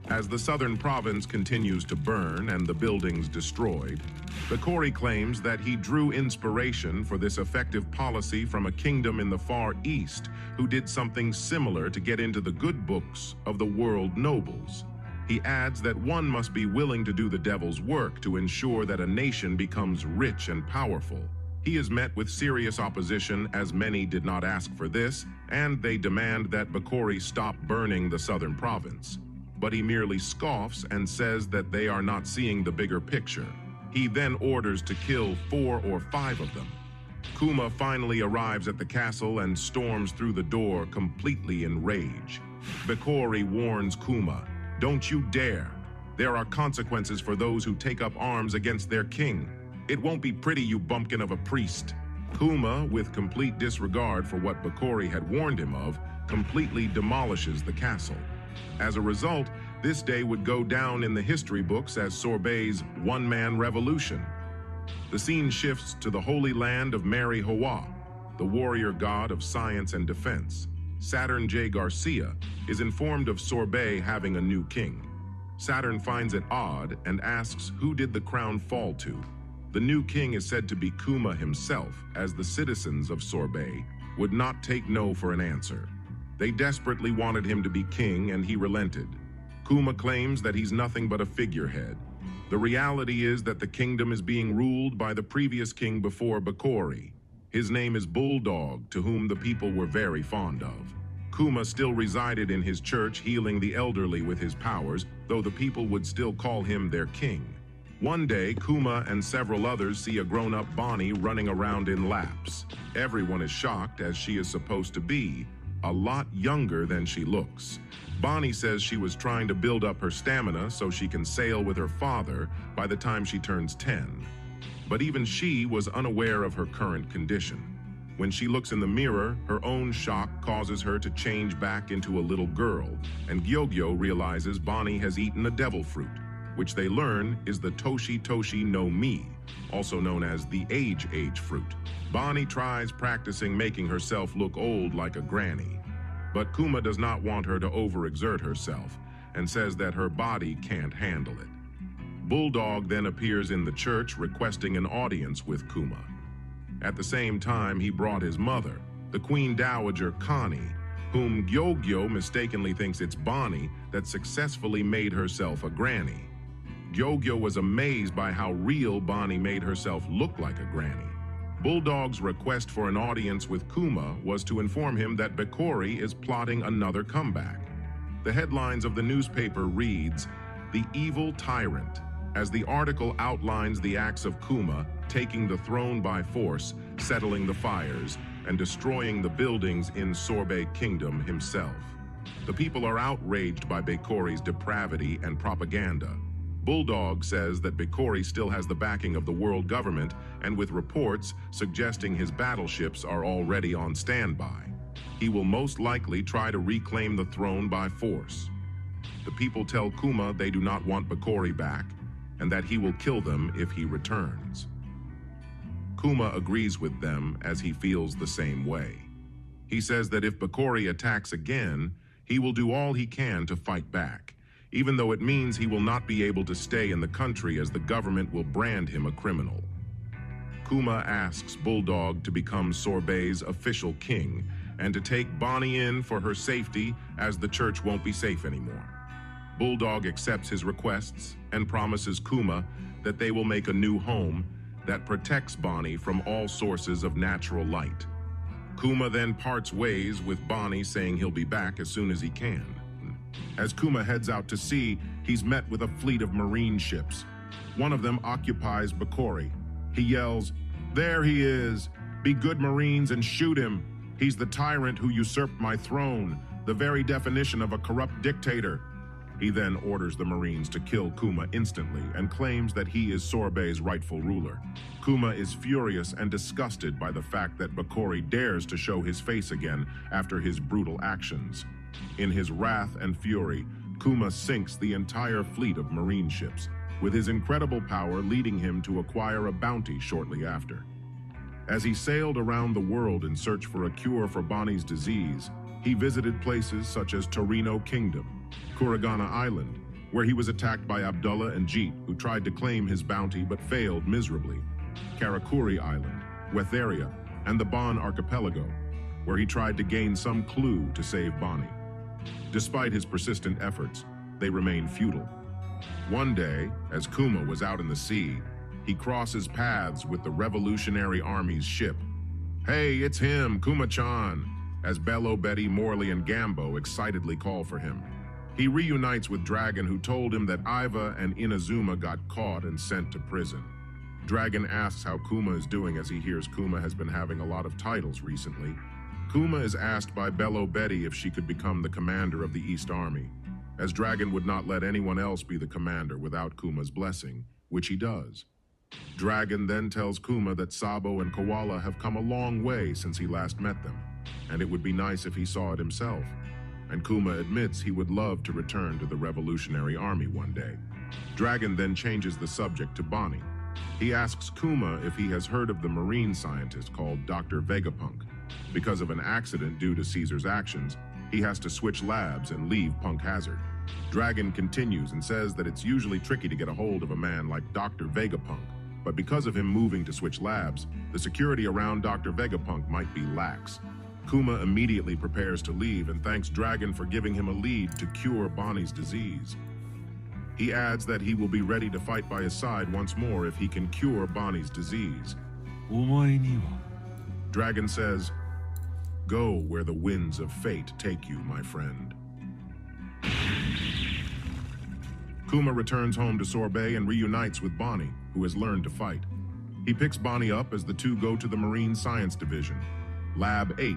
As the southern province continues to burn and the buildings destroyed, Bakori claims that he drew inspiration for this effective policy from a kingdom in the Far East who did something similar to get into the good books of the world nobles. He adds that one must be willing to do the devil's work to ensure that a nation becomes rich and powerful. He is met with serious opposition, as many did not ask for this, and they demand that Bakori stop burning the southern province. But he merely scoffs and says that they are not seeing the bigger picture. He then orders to kill 4 or 5 of them. Kuma finally arrives at the castle and storms through the door completely in rage. Bakori warns Kuma, "Don't you dare. There are consequences for those who take up arms against their king. It won't be pretty, you bumpkin of a priest." Kuma, with complete disregard for what Bakori had warned him of, completely demolishes the castle. As a result, this day would go down in the history books as Sorbet's one-man revolution. The scene shifts to the holy land of Manhwa, the warrior god of science and defense. Saturn J. Garcia is informed of Sorbet having a new king. Saturn finds it odd and asks who did the crown fall to. The new king is said to be Kuma himself, as the citizens of Sorbet would not take no for an answer. They desperately wanted him to be king, and he relented. Kuma claims that he's nothing but a figurehead. The reality is that the kingdom is being ruled by the previous king before Bakori. His name is Bulldog, to whom the people were very fond of. Kuma still resided in his church, healing the elderly with his powers, though the people would still call him their king. One day, Kuma and several others see a grown-up Bonnie running around in laps. Everyone is shocked, as she is supposed to be a lot younger than she looks. Bonnie says she was trying to build up her stamina so she can sail with her father by the time she turns 10. But even she was unaware of her current condition. When she looks in the mirror, her own shock causes her to change back into a little girl, and Gyogyo realizes Bonnie has eaten a devil fruit, which they learn is the Toshi Toshi no Mi, also known as the age fruit. Bonnie tries practicing making herself look old like a granny, but Kuma does not want her to overexert herself and says that her body can't handle it. Bulldog then appears in the church requesting an audience with Kuma. At the same time, he brought his mother, the Queen Dowager Connie, whom Gyogyo mistakenly thinks it's Bonnie that successfully made herself a granny. Gyogyo was amazed by how real Bonnie made herself look like a granny. Bulldog's request for an audience with Kuma was to inform him that Bakori is plotting another comeback. The headlines of the newspaper reads, "The Evil Tyrant." As the article outlines the acts of Kuma, taking the throne by force, settling the fires, and destroying the buildings in Sorbet Kingdom himself. The people are outraged by Bakori's depravity and propaganda. Bulldog says that Bakori still has the backing of the world government, and with reports suggesting his battleships are already on standby. He will most likely try to reclaim the throne by force. The people tell Kuma they do not want Bakori back, and that he will kill them if he returns. Kuma agrees with them as he feels the same way. He says that if Bakori attacks again, he will do all he can to fight back, even though it means he will not be able to stay in the country as the government will brand him a criminal. Kuma asks Bulldog to become Sorbet's official king and to take Bonnie in for her safety, as the church won't be safe anymore. Bulldog accepts his requests and promises Kuma that they will make a new home that protects Bonnie from all sources of natural light. Kuma then parts ways with Bonnie, saying he'll be back as soon as he can. As Kuma heads out to sea, he's met with a fleet of marine ships. One of them occupies Bakori. He yells, "There he is! Be good Marines and shoot him! He's the tyrant who usurped my throne, the very definition of a corrupt dictator." He then orders the Marines to kill Kuma instantly and claims that he is Sorbet's rightful ruler. Kuma is furious and disgusted by the fact that Bakori dares to show his face again after his brutal actions. In his wrath and fury, Kuma sinks the entire fleet of marine ships, with his incredible power leading him to acquire a bounty shortly after. As he sailed around the world in search for a cure for Bonnie's disease, he visited places such as Torino Kingdom, Kuragana Island, where he was attacked by Abdullah and Jeet, who tried to claim his bounty but failed miserably, Karakuri Island, Wetheria, and the Bon Archipelago, where he tried to gain some clue to save Bonnie. Despite his persistent efforts, they remained futile. One day, as Kuma was out in the sea, he crosses paths with the Revolutionary Army's ship. "Hey, it's him, Kuma-chan," as Bello, Betty, Morley, and Gambo excitedly call for him. He reunites with Dragon, who told him that Iva and Inazuma got caught and sent to prison. Dragon asks how Kuma is doing as he hears Kuma has been having a lot of titles recently. Kuma is asked by Bello Betty if she could become the commander of the East Army, as Dragon would not let anyone else be the commander without Kuma's blessing, which he does. Dragon then tells Kuma that Sabo and Koala have come a long way since he last met them, and it would be nice if he saw it himself. And Kuma admits he would love to return to the Revolutionary Army one day. Dragon then changes the subject to Bonnie. He asks Kuma if he has heard of the marine scientist called Dr. Vegapunk. Because of an accident due to Caesar's actions, he has to switch labs and leave Punk Hazard. Dragon continues and says that it's usually tricky to get a hold of a man like Dr. Vegapunk, but because of him moving to switch labs, the security around Dr. Vegapunk might be lax. Kuma immediately prepares to leave and thanks Dragon for giving him a lead to cure Bonnie's disease. He adds that he will be ready to fight by his side once more if he can cure Bonnie's disease. Dragon says, "Go where the winds of fate take you, my friend." Kuma returns home to Sorbet and reunites with Bonnie, who has learned to fight. He picks Bonnie up as the two go to the Marine Science Division, Lab 8,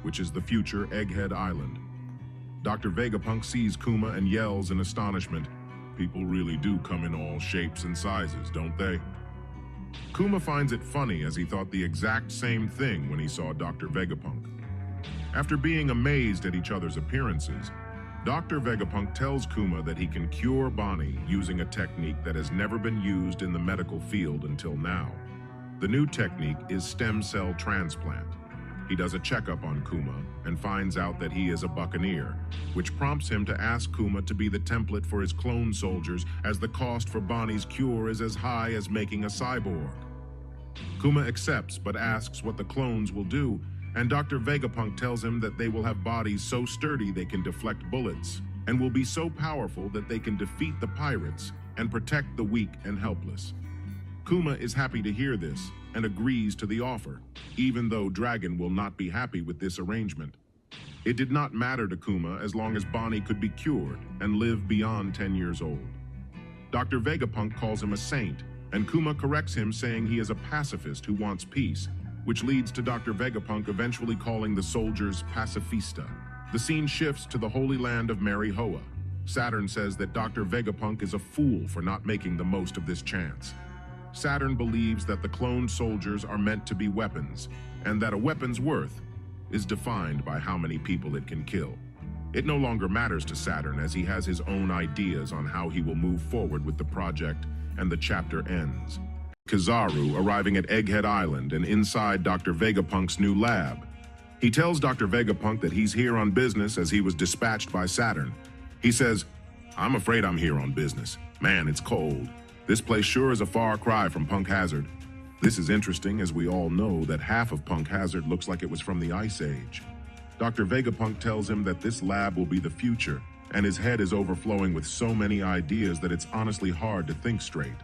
which is the future Egghead Island. Dr. Vegapunk sees Kuma and yells in astonishment, "People really do come in all shapes and sizes, don't they?" Kuma finds it funny as he thought the exact same thing when he saw Dr. Vegapunk. After being amazed at each other's appearances, Dr. Vegapunk tells Kuma that he can cure Bonnie using a technique that has never been used in the medical field until now. The new technique is stem cell transplant. He does a checkup on Kuma and finds out that he is a buccaneer, which prompts him to ask Kuma to be the template for his clone soldiers, as the cost for Bonnie's cure is as high as making a cyborg. Kuma accepts but asks what the clones will do, and Dr. Vegapunk tells him that they will have bodies so sturdy they can deflect bullets, and will be so powerful that they can defeat the pirates and protect the weak and helpless. Kuma is happy to hear this and agrees to the offer, even though Dragon will not be happy with this arrangement. It did not matter to Kuma as long as Bonnie could be cured and live beyond 10 years old. Dr. Vegapunk calls him a saint, and Kuma corrects him saying he is a pacifist who wants peace, which leads to Dr. Vegapunk eventually calling the soldiers pacifista. The scene shifts to the Holy Land of Manhwa. Saturn says that Dr. Vegapunk is a fool for not making the most of this chance. Saturn believes that the cloned soldiers are meant to be weapons, and that a weapon's worth is defined by how many people it can kill. It no longer matters to Saturn, as he has his own ideas on how he will move forward with the project, and the chapter ends. Kizaru arriving at Egghead Island and inside Dr. Vegapunk's new lab. He tells Dr. Vegapunk that he's here on business as he was dispatched by Saturn. He says, "I'm afraid I'm here on business. Man, it's cold. This place sure is a far cry from Punk Hazard." This is interesting, as we all know that half of Punk Hazard looks like it was from the Ice Age. Dr. Vegapunk tells him that this lab will be the future, and his head is overflowing with so many ideas that it's honestly hard to think straight.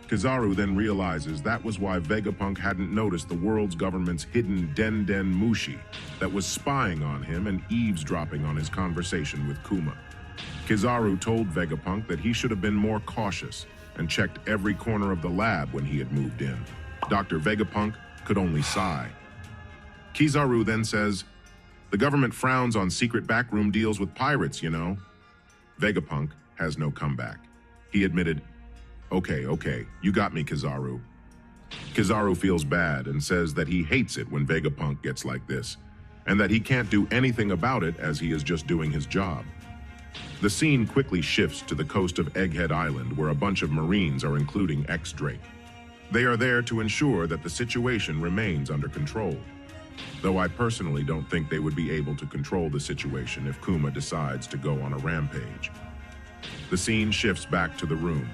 Kizaru then realizes that was why Vegapunk hadn't noticed the world's government's hidden Den Mushi that was spying on him and eavesdropping on his conversation with Kuma. Kizaru told Vegapunk that he should have been more cautious and checked every corner of the lab when he had moved in. Dr. Vegapunk could only sigh. Kizaru then says, "The government frowns on secret backroom deals with pirates, you know." Vegapunk has no comeback. He admitted, Okay, you got me, Kizaru." Kizaru feels bad and says that he hates it when Vegapunk gets like this, and that he can't do anything about it as he is just doing his job. The scene quickly shifts to the coast of Egghead Island, where a bunch of Marines are including ex-Drake. They are there to ensure that the situation remains under control, though I personally don't think they would be able to control the situation if Kuma decides to go on a rampage. The scene shifts back to the room,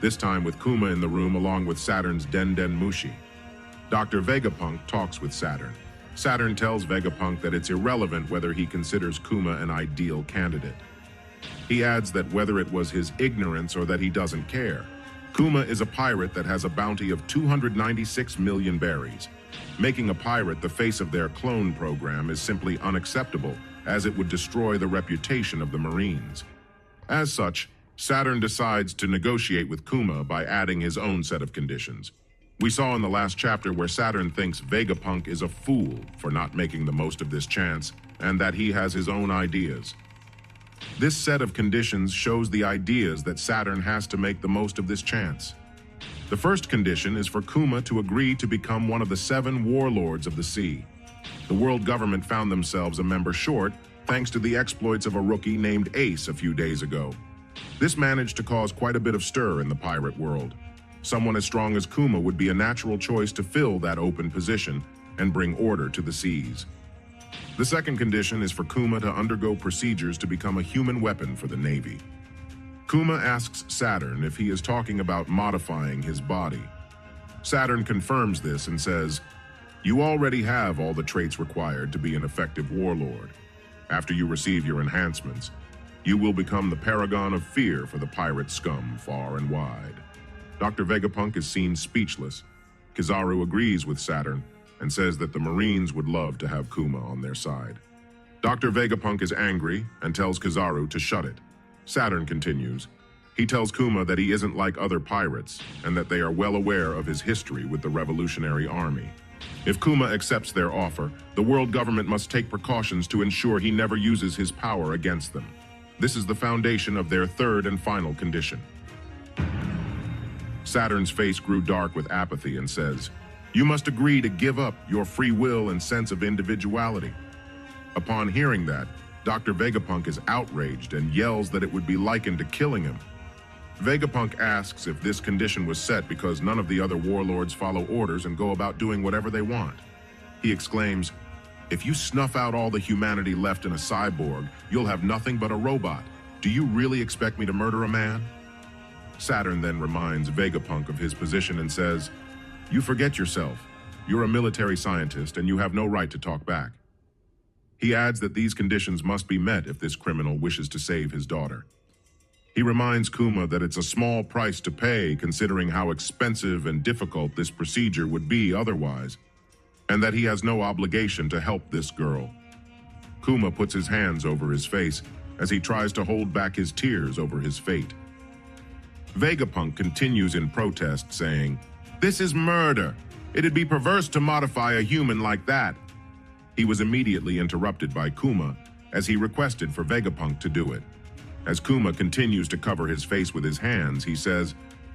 this time with Kuma in the room along with Saturn's Den Mushi. Dr. Vegapunk talks with Saturn. Saturn tells Vegapunk that it's irrelevant whether he considers Kuma an ideal candidate. He adds that whether it was his ignorance or that he doesn't care, Kuma is a pirate that has a bounty of 296 million berries. Making a pirate the face of their clone program is simply unacceptable, as it would destroy the reputation of the Marines. As such, Saturn decides to negotiate with Kuma by adding his own set of conditions. We saw in the last chapter where Saturn thinks Vegapunk is a fool for not making the most of this chance, and that he has his own ideas. This set of conditions shows the ideas that Saturn has to make the most of this chance. The first condition is for Kuma to agree to become one of the 7 warlords of the sea. The world government found themselves a member short, thanks to the exploits of a rookie named Ace a few days ago. This managed to cause quite a bit of stir in the pirate world. Someone as strong as Kuma would be a natural choice to fill that open position and bring order to the seas. The second condition is for Kuma to undergo procedures to become a human weapon for the Navy. Kuma asks Saturn if he is talking about modifying his body. Saturn confirms this and says, "You already have all the traits required to be an effective warlord. After you receive your enhancements, you will become the paragon of fear for the pirate scum far and wide." Dr. Vegapunk is seen speechless. Kizaru agrees with Saturn and says that the Marines would love to have Kuma on their side. Dr. Vegapunk is angry and tells Kizaru to shut it. Saturn continues. He tells Kuma that he isn't like other pirates and that they are well aware of his history with the Revolutionary Army. If Kuma accepts their offer, the world government must take precautions to ensure he never uses his power against them. This is the foundation of their third and final condition. Saturn's face grew dark with apathy and says, "You must agree to give up your free will and sense of individuality." Upon hearing that, Dr. Vegapunk is outraged and yells that it would be likened to killing him. Vegapunk asks if this condition was set because none of the other warlords follow orders and go about doing whatever they want. He exclaims, "If you snuff out all the humanity left in a cyborg, you'll have nothing but a robot. Do you really expect me to murder a man?" Saturn then reminds Vegapunk of his position and says, "You forget yourself. You're a military scientist and you have no right to talk back." He adds that these conditions must be met if this criminal wishes to save his daughter. He reminds Kuma that it's a small price to pay considering how expensive and difficult this procedure would be otherwise, and that he has no obligation to help this girl. Kuma puts his hands over his face as he tries to hold back his tears over his fate. Vegapunk continues in protest, saying, "This is murder. It'd be perverse to modify a human like that." He was immediately interrupted by Kuma as he requested for Vegapunk to do it. As Kuma continues to cover his face with his hands, he says,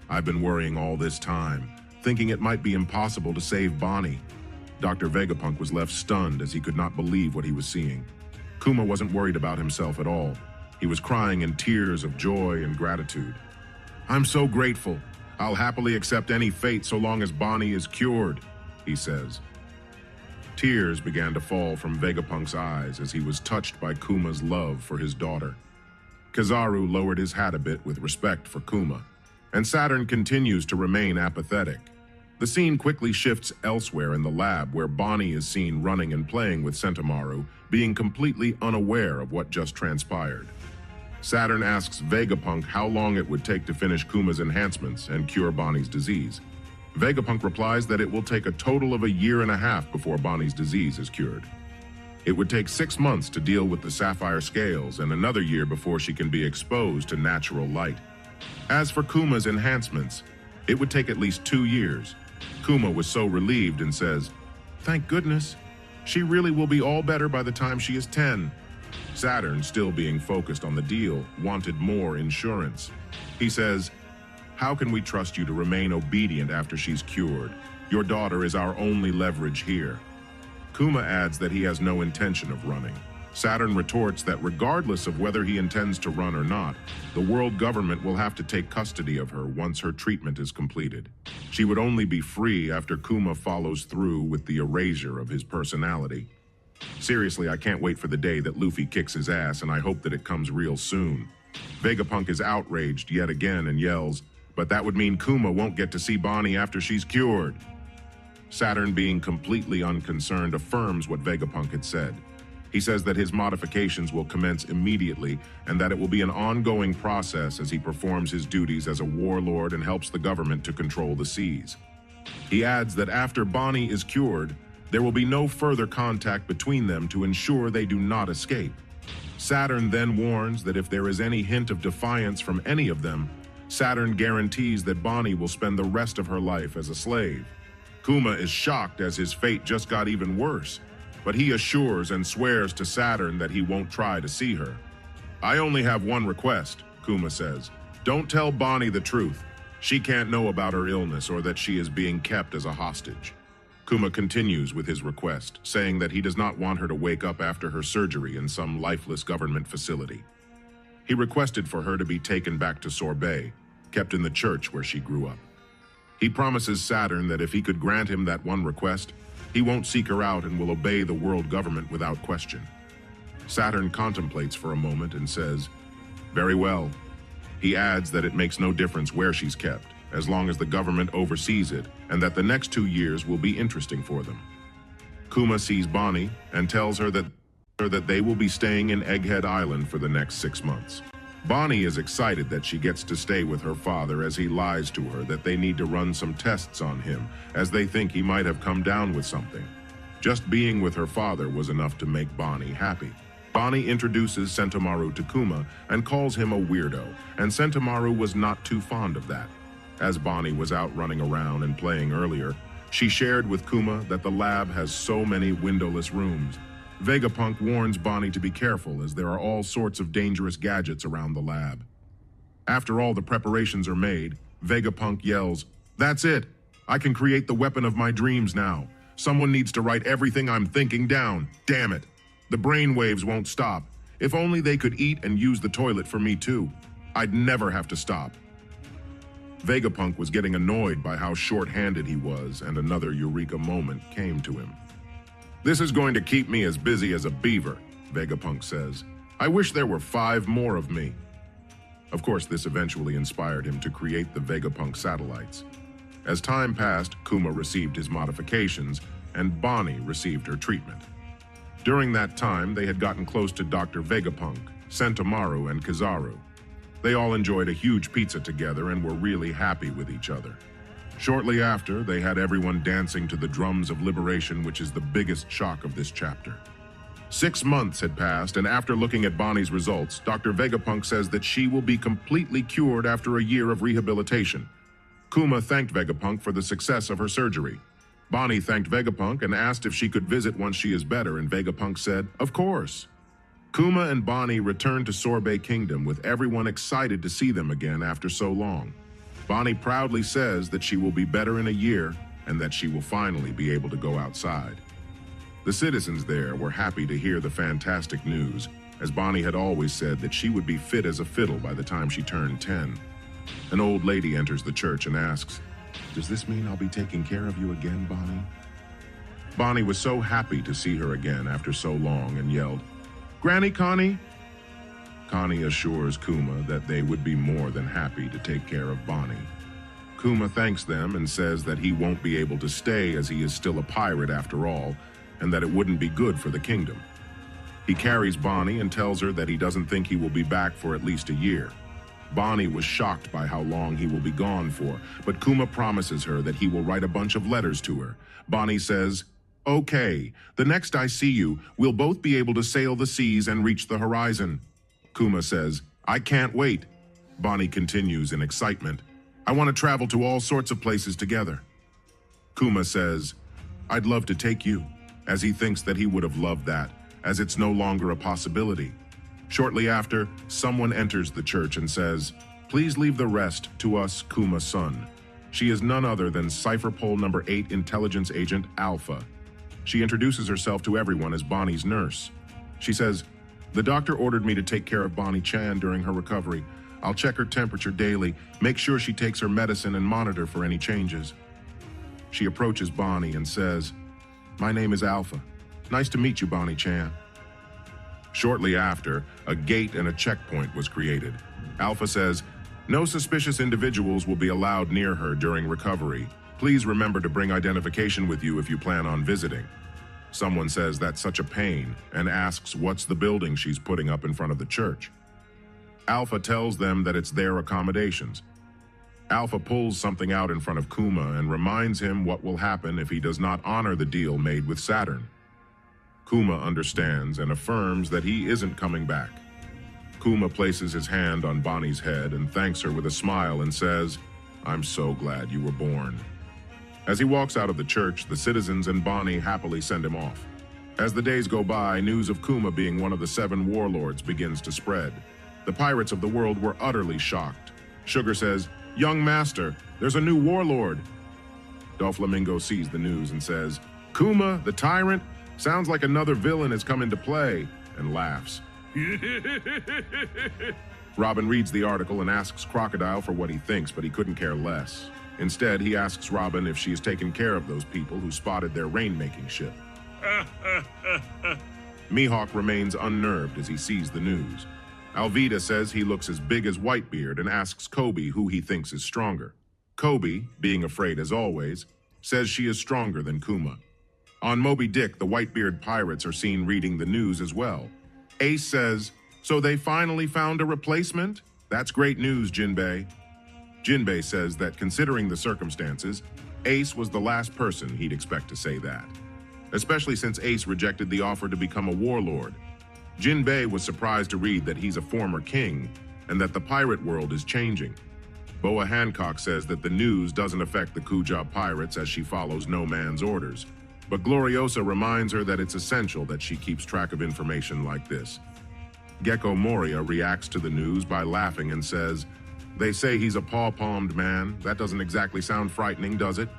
"I've been worrying all this time, thinking it might be impossible to save Bonnie." Dr. Vegapunk was left stunned as he could not believe what he was seeing. Kuma wasn't worried about himself at all. He was crying in tears of joy and gratitude. "I'm so grateful. I'll happily accept any fate so long as Bonnie is cured," he says. Tears began to fall from Vegapunk's eyes as he was touched by Kuma's love for his daughter. Kizaru lowered his hat a bit with respect for Kuma, and Saturn continues to remain apathetic. The scene quickly shifts elsewhere in the lab where Bonnie is seen running and playing with Sentomaru, being completely unaware of what just transpired. Saturn asks Vegapunk how long it would take to finish Kuma's enhancements and cure Bonnie's disease. Vegapunk replies that it will take a total of 1.5 years before Bonnie's disease is cured. It would take 6 months to deal with the sapphire scales and another year before she can be exposed to natural light. As for Kuma's enhancements, it would take at least 2 years. Kuma was so relieved and says, "Thank goodness. She really will be all better by the time she is 10. Saturn, still being focused on the deal, wanted more insurance. He says, "How can we trust you to remain obedient after she's cured? Your daughter is our only leverage here." Kuma adds that he has no intention of running. Saturn retorts that regardless of whether he intends to run or not, the world government will have to take custody of her once her treatment is completed. She would only be free after Kuma follows through with the erasure of his personality. Seriously, I can't wait for the day that Luffy kicks his ass, and I hope that it comes real soon. Vegapunk is outraged yet again and yells, "But that would mean Kuma won't get to see Bonnie after she's cured." Saturn, being completely unconcerned, affirms what Vegapunk had said. He says that his modifications will commence immediately and that it will be an ongoing process as he performs his duties as a warlord and helps the government to control the seas. He adds that after Bonnie is cured, there will be no further contact between them to ensure they do not escape. Saturn then warns that if there is any hint of defiance from any of them, Saturn guarantees that Bonnie will spend the rest of her life as a slave. Kuma is shocked as his fate just got even worse, but he assures and swears to Saturn that he won't try to see her. "I only have one request," Kuma says. "Don't tell Bonnie the truth. She can't know about her illness or that she is being kept as a hostage." Kuma continues with his request, saying that he does not want her to wake up after her surgery in some lifeless government facility. He requested for her to be taken back to Sorbet, kept in the church where she grew up. He promises Saturn that if he could grant him that one request, he won't seek her out and will obey the world government without question. Saturn contemplates for a moment and says, "Very well." He adds that it makes no difference where she's kept, as long as the government oversees it, and that the next 2 years will be interesting for them. Kuma sees Bonnie and tells her that they will be staying in Egghead Island for the next 6 months. Bonnie is excited that she gets to stay with her father as he lies to her that they need to run some tests on him, as they think he might have come down with something. Just being with her father was enough to make Bonnie happy. Bonnie introduces Sentomaru to Kuma and calls him a weirdo, and Sentomaru was not too fond of that. As Bonnie was out running around and playing earlier, she shared with Kuma that the lab has so many windowless rooms. Vegapunk warns Bonnie to be careful as there are all sorts of dangerous gadgets around the lab. After all the preparations are made, Vegapunk yells, "That's it! I can create the weapon of my dreams now. Someone needs to write everything I'm thinking down. Damn it! The brainwaves won't stop. If only they could eat and use the toilet for me too. I'd never have to stop." Vegapunk was getting annoyed by how short-handed he was, and another eureka moment came to him. "This is going to keep me as busy as a beaver," Vegapunk says. "I wish there were 5 more of me." Of course, this eventually inspired him to create the Vegapunk satellites. As time passed, Kuma received his modifications, and Bonnie received her treatment. During that time, they had gotten close to Dr. Vegapunk, Sentomaru, and Kizaru. They all enjoyed a huge pizza together and were really happy with each other. Shortly after, they had everyone dancing to the drums of liberation, which is the biggest shock of this chapter. 6 months had passed, and after looking at Bonnie's results, Dr. Vegapunk says that she will be completely cured after a year of rehabilitation. Kuma thanked Vegapunk for the success of her surgery. Bonnie thanked Vegapunk and asked if she could visit once she is better, and Vegapunk said, "Of course." Kuma and Bonnie returned to Sorbet Kingdom with everyone excited to see them again after so long. Bonnie proudly says that she will be better in a year and that she will finally be able to go outside. The citizens there were happy to hear the fantastic news, as Bonnie had always said that she would be fit as a fiddle by the time she turned 10. An old lady enters the church and asks, "Does this mean I'll be taking care of you again, Bonnie?" Bonnie was so happy to see her again after so long and yelled, "Granny Connie!" Connie assures Kuma that they would be more than happy to take care of Bonnie. Kuma thanks them and says that he won't be able to stay as he is still a pirate after all, and that it wouldn't be good for the kingdom. He carries Bonnie and tells her that he doesn't think he will be back for at least a year. Bonnie was shocked by how long he will be gone for, but Kuma promises her that he will write a bunch of letters to her. Bonnie says, "Okay, the next I see you, we'll both be able to sail the seas and reach the horizon." Kuma says, "I can't wait." Bonnie continues in excitement, "I want to travel to all sorts of places together." Kuma says, "I'd love to take you," as he thinks that he would have loved that, as it's no longer a possibility. Shortly after, someone enters the church and says, "Please leave the rest to us, Kuma-san." She is none other than Cipher Pole number 8 intelligence agent Alpha. She introduces herself to everyone as Bonnie's nurse. She says, "The doctor ordered me to take care of Bonnie Chan during her recovery. I'll check her temperature daily, make sure she takes her medicine, and monitor for any changes." She approaches Bonnie and says, "My name is Alpha. Nice to meet you, Bonnie Chan." Shortly after, a gate and a checkpoint was created. Alpha says, "No suspicious individuals will be allowed near her during recovery. Please remember to bring identification with you if you plan on visiting." Someone says that's such a pain and asks what's the building she's putting up in front of the church. Alpha tells them that it's their accommodations. Alpha pulls something out in front of Kuma and reminds him what will happen if he does not honor the deal made with Saturn. Kuma understands and affirms that he isn't coming back. Kuma places his hand on Bonnie's head and thanks her with a smile and says, "I'm so glad you were born." As he walks out of the church, the citizens and Bonnie happily send him off. As the days go by, news of Kuma being one of the 7 warlords begins to spread. The pirates of the world were utterly shocked. Sugar says, "Young master, there's a new warlord." Doflamingo sees the news and says, "Kuma, the tyrant? Sounds like another villain has come into play," and laughs. Robin reads the article and asks Crocodile for what he thinks, but he couldn't care less. Instead, he asks Robin if she has taken care of those people who spotted their rain-making ship. Mihawk remains unnerved as he sees the news. Alvida says he looks as big as Whitebeard and asks Kobe who he thinks is stronger. Kobe, being afraid as always, says she is stronger than Kuma. On Moby Dick, the Whitebeard pirates are seen reading the news as well. Ace says, "So they finally found a replacement? That's great news, Jinbei." Jinbei says that considering the circumstances, Ace was the last person he'd expect to say that, especially since Ace rejected the offer to become a warlord. Jinbei was surprised to read that he's a former king and that the pirate world is changing. Boa Hancock says that the news doesn't affect the Kuja pirates as she follows no man's orders, but Gloriosa reminds her that it's essential that she keeps track of information like this. Gecko Moria reacts to the news by laughing and says, "They say he's a paw-palmed man. That doesn't exactly sound frightening, does it?"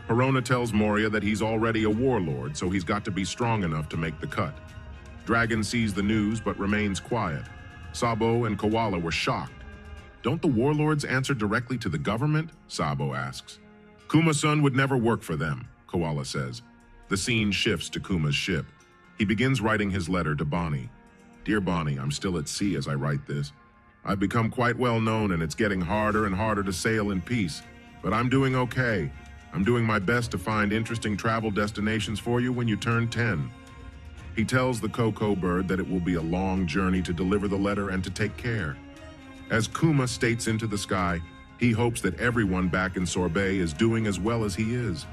Perona tells Moria that he's already a warlord, so he's got to be strong enough to make the cut. Dragon sees the news but remains quiet. Sabo and Koala were shocked. "Don't the warlords answer directly to the government?" Sabo asks. "Kuma-san would never work for them," Koala says. The scene shifts to Kuma's ship. He begins writing his letter to Bonnie. "Dear Bonnie, I'm still at sea as I write this. I've become quite well known and it's getting harder and harder to sail in peace, but I'm doing okay. I'm doing my best to find interesting travel destinations for you when you turn 10. He tells the Cocoa Bird that it will be a long journey to deliver the letter and to take care. As Kuma states into the sky, he hopes that everyone back in Sorbet is doing as well as he is.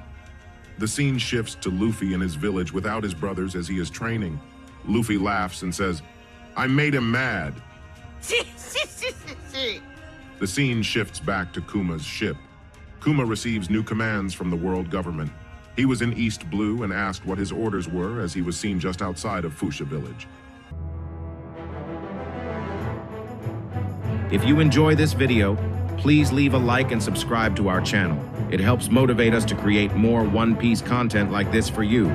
The scene shifts to Luffy in his village without his brothers as he is training. Luffy laughs and says, "I made him mad." The scene shifts back to Kuma's ship. Kuma receives new commands from the world government. He was in East Blue and asked what his orders were as he was seen just outside of Fuchsia Village. If you enjoy this video, please leave a like and subscribe to our channel. It helps motivate us to create more One Piece content like this for you.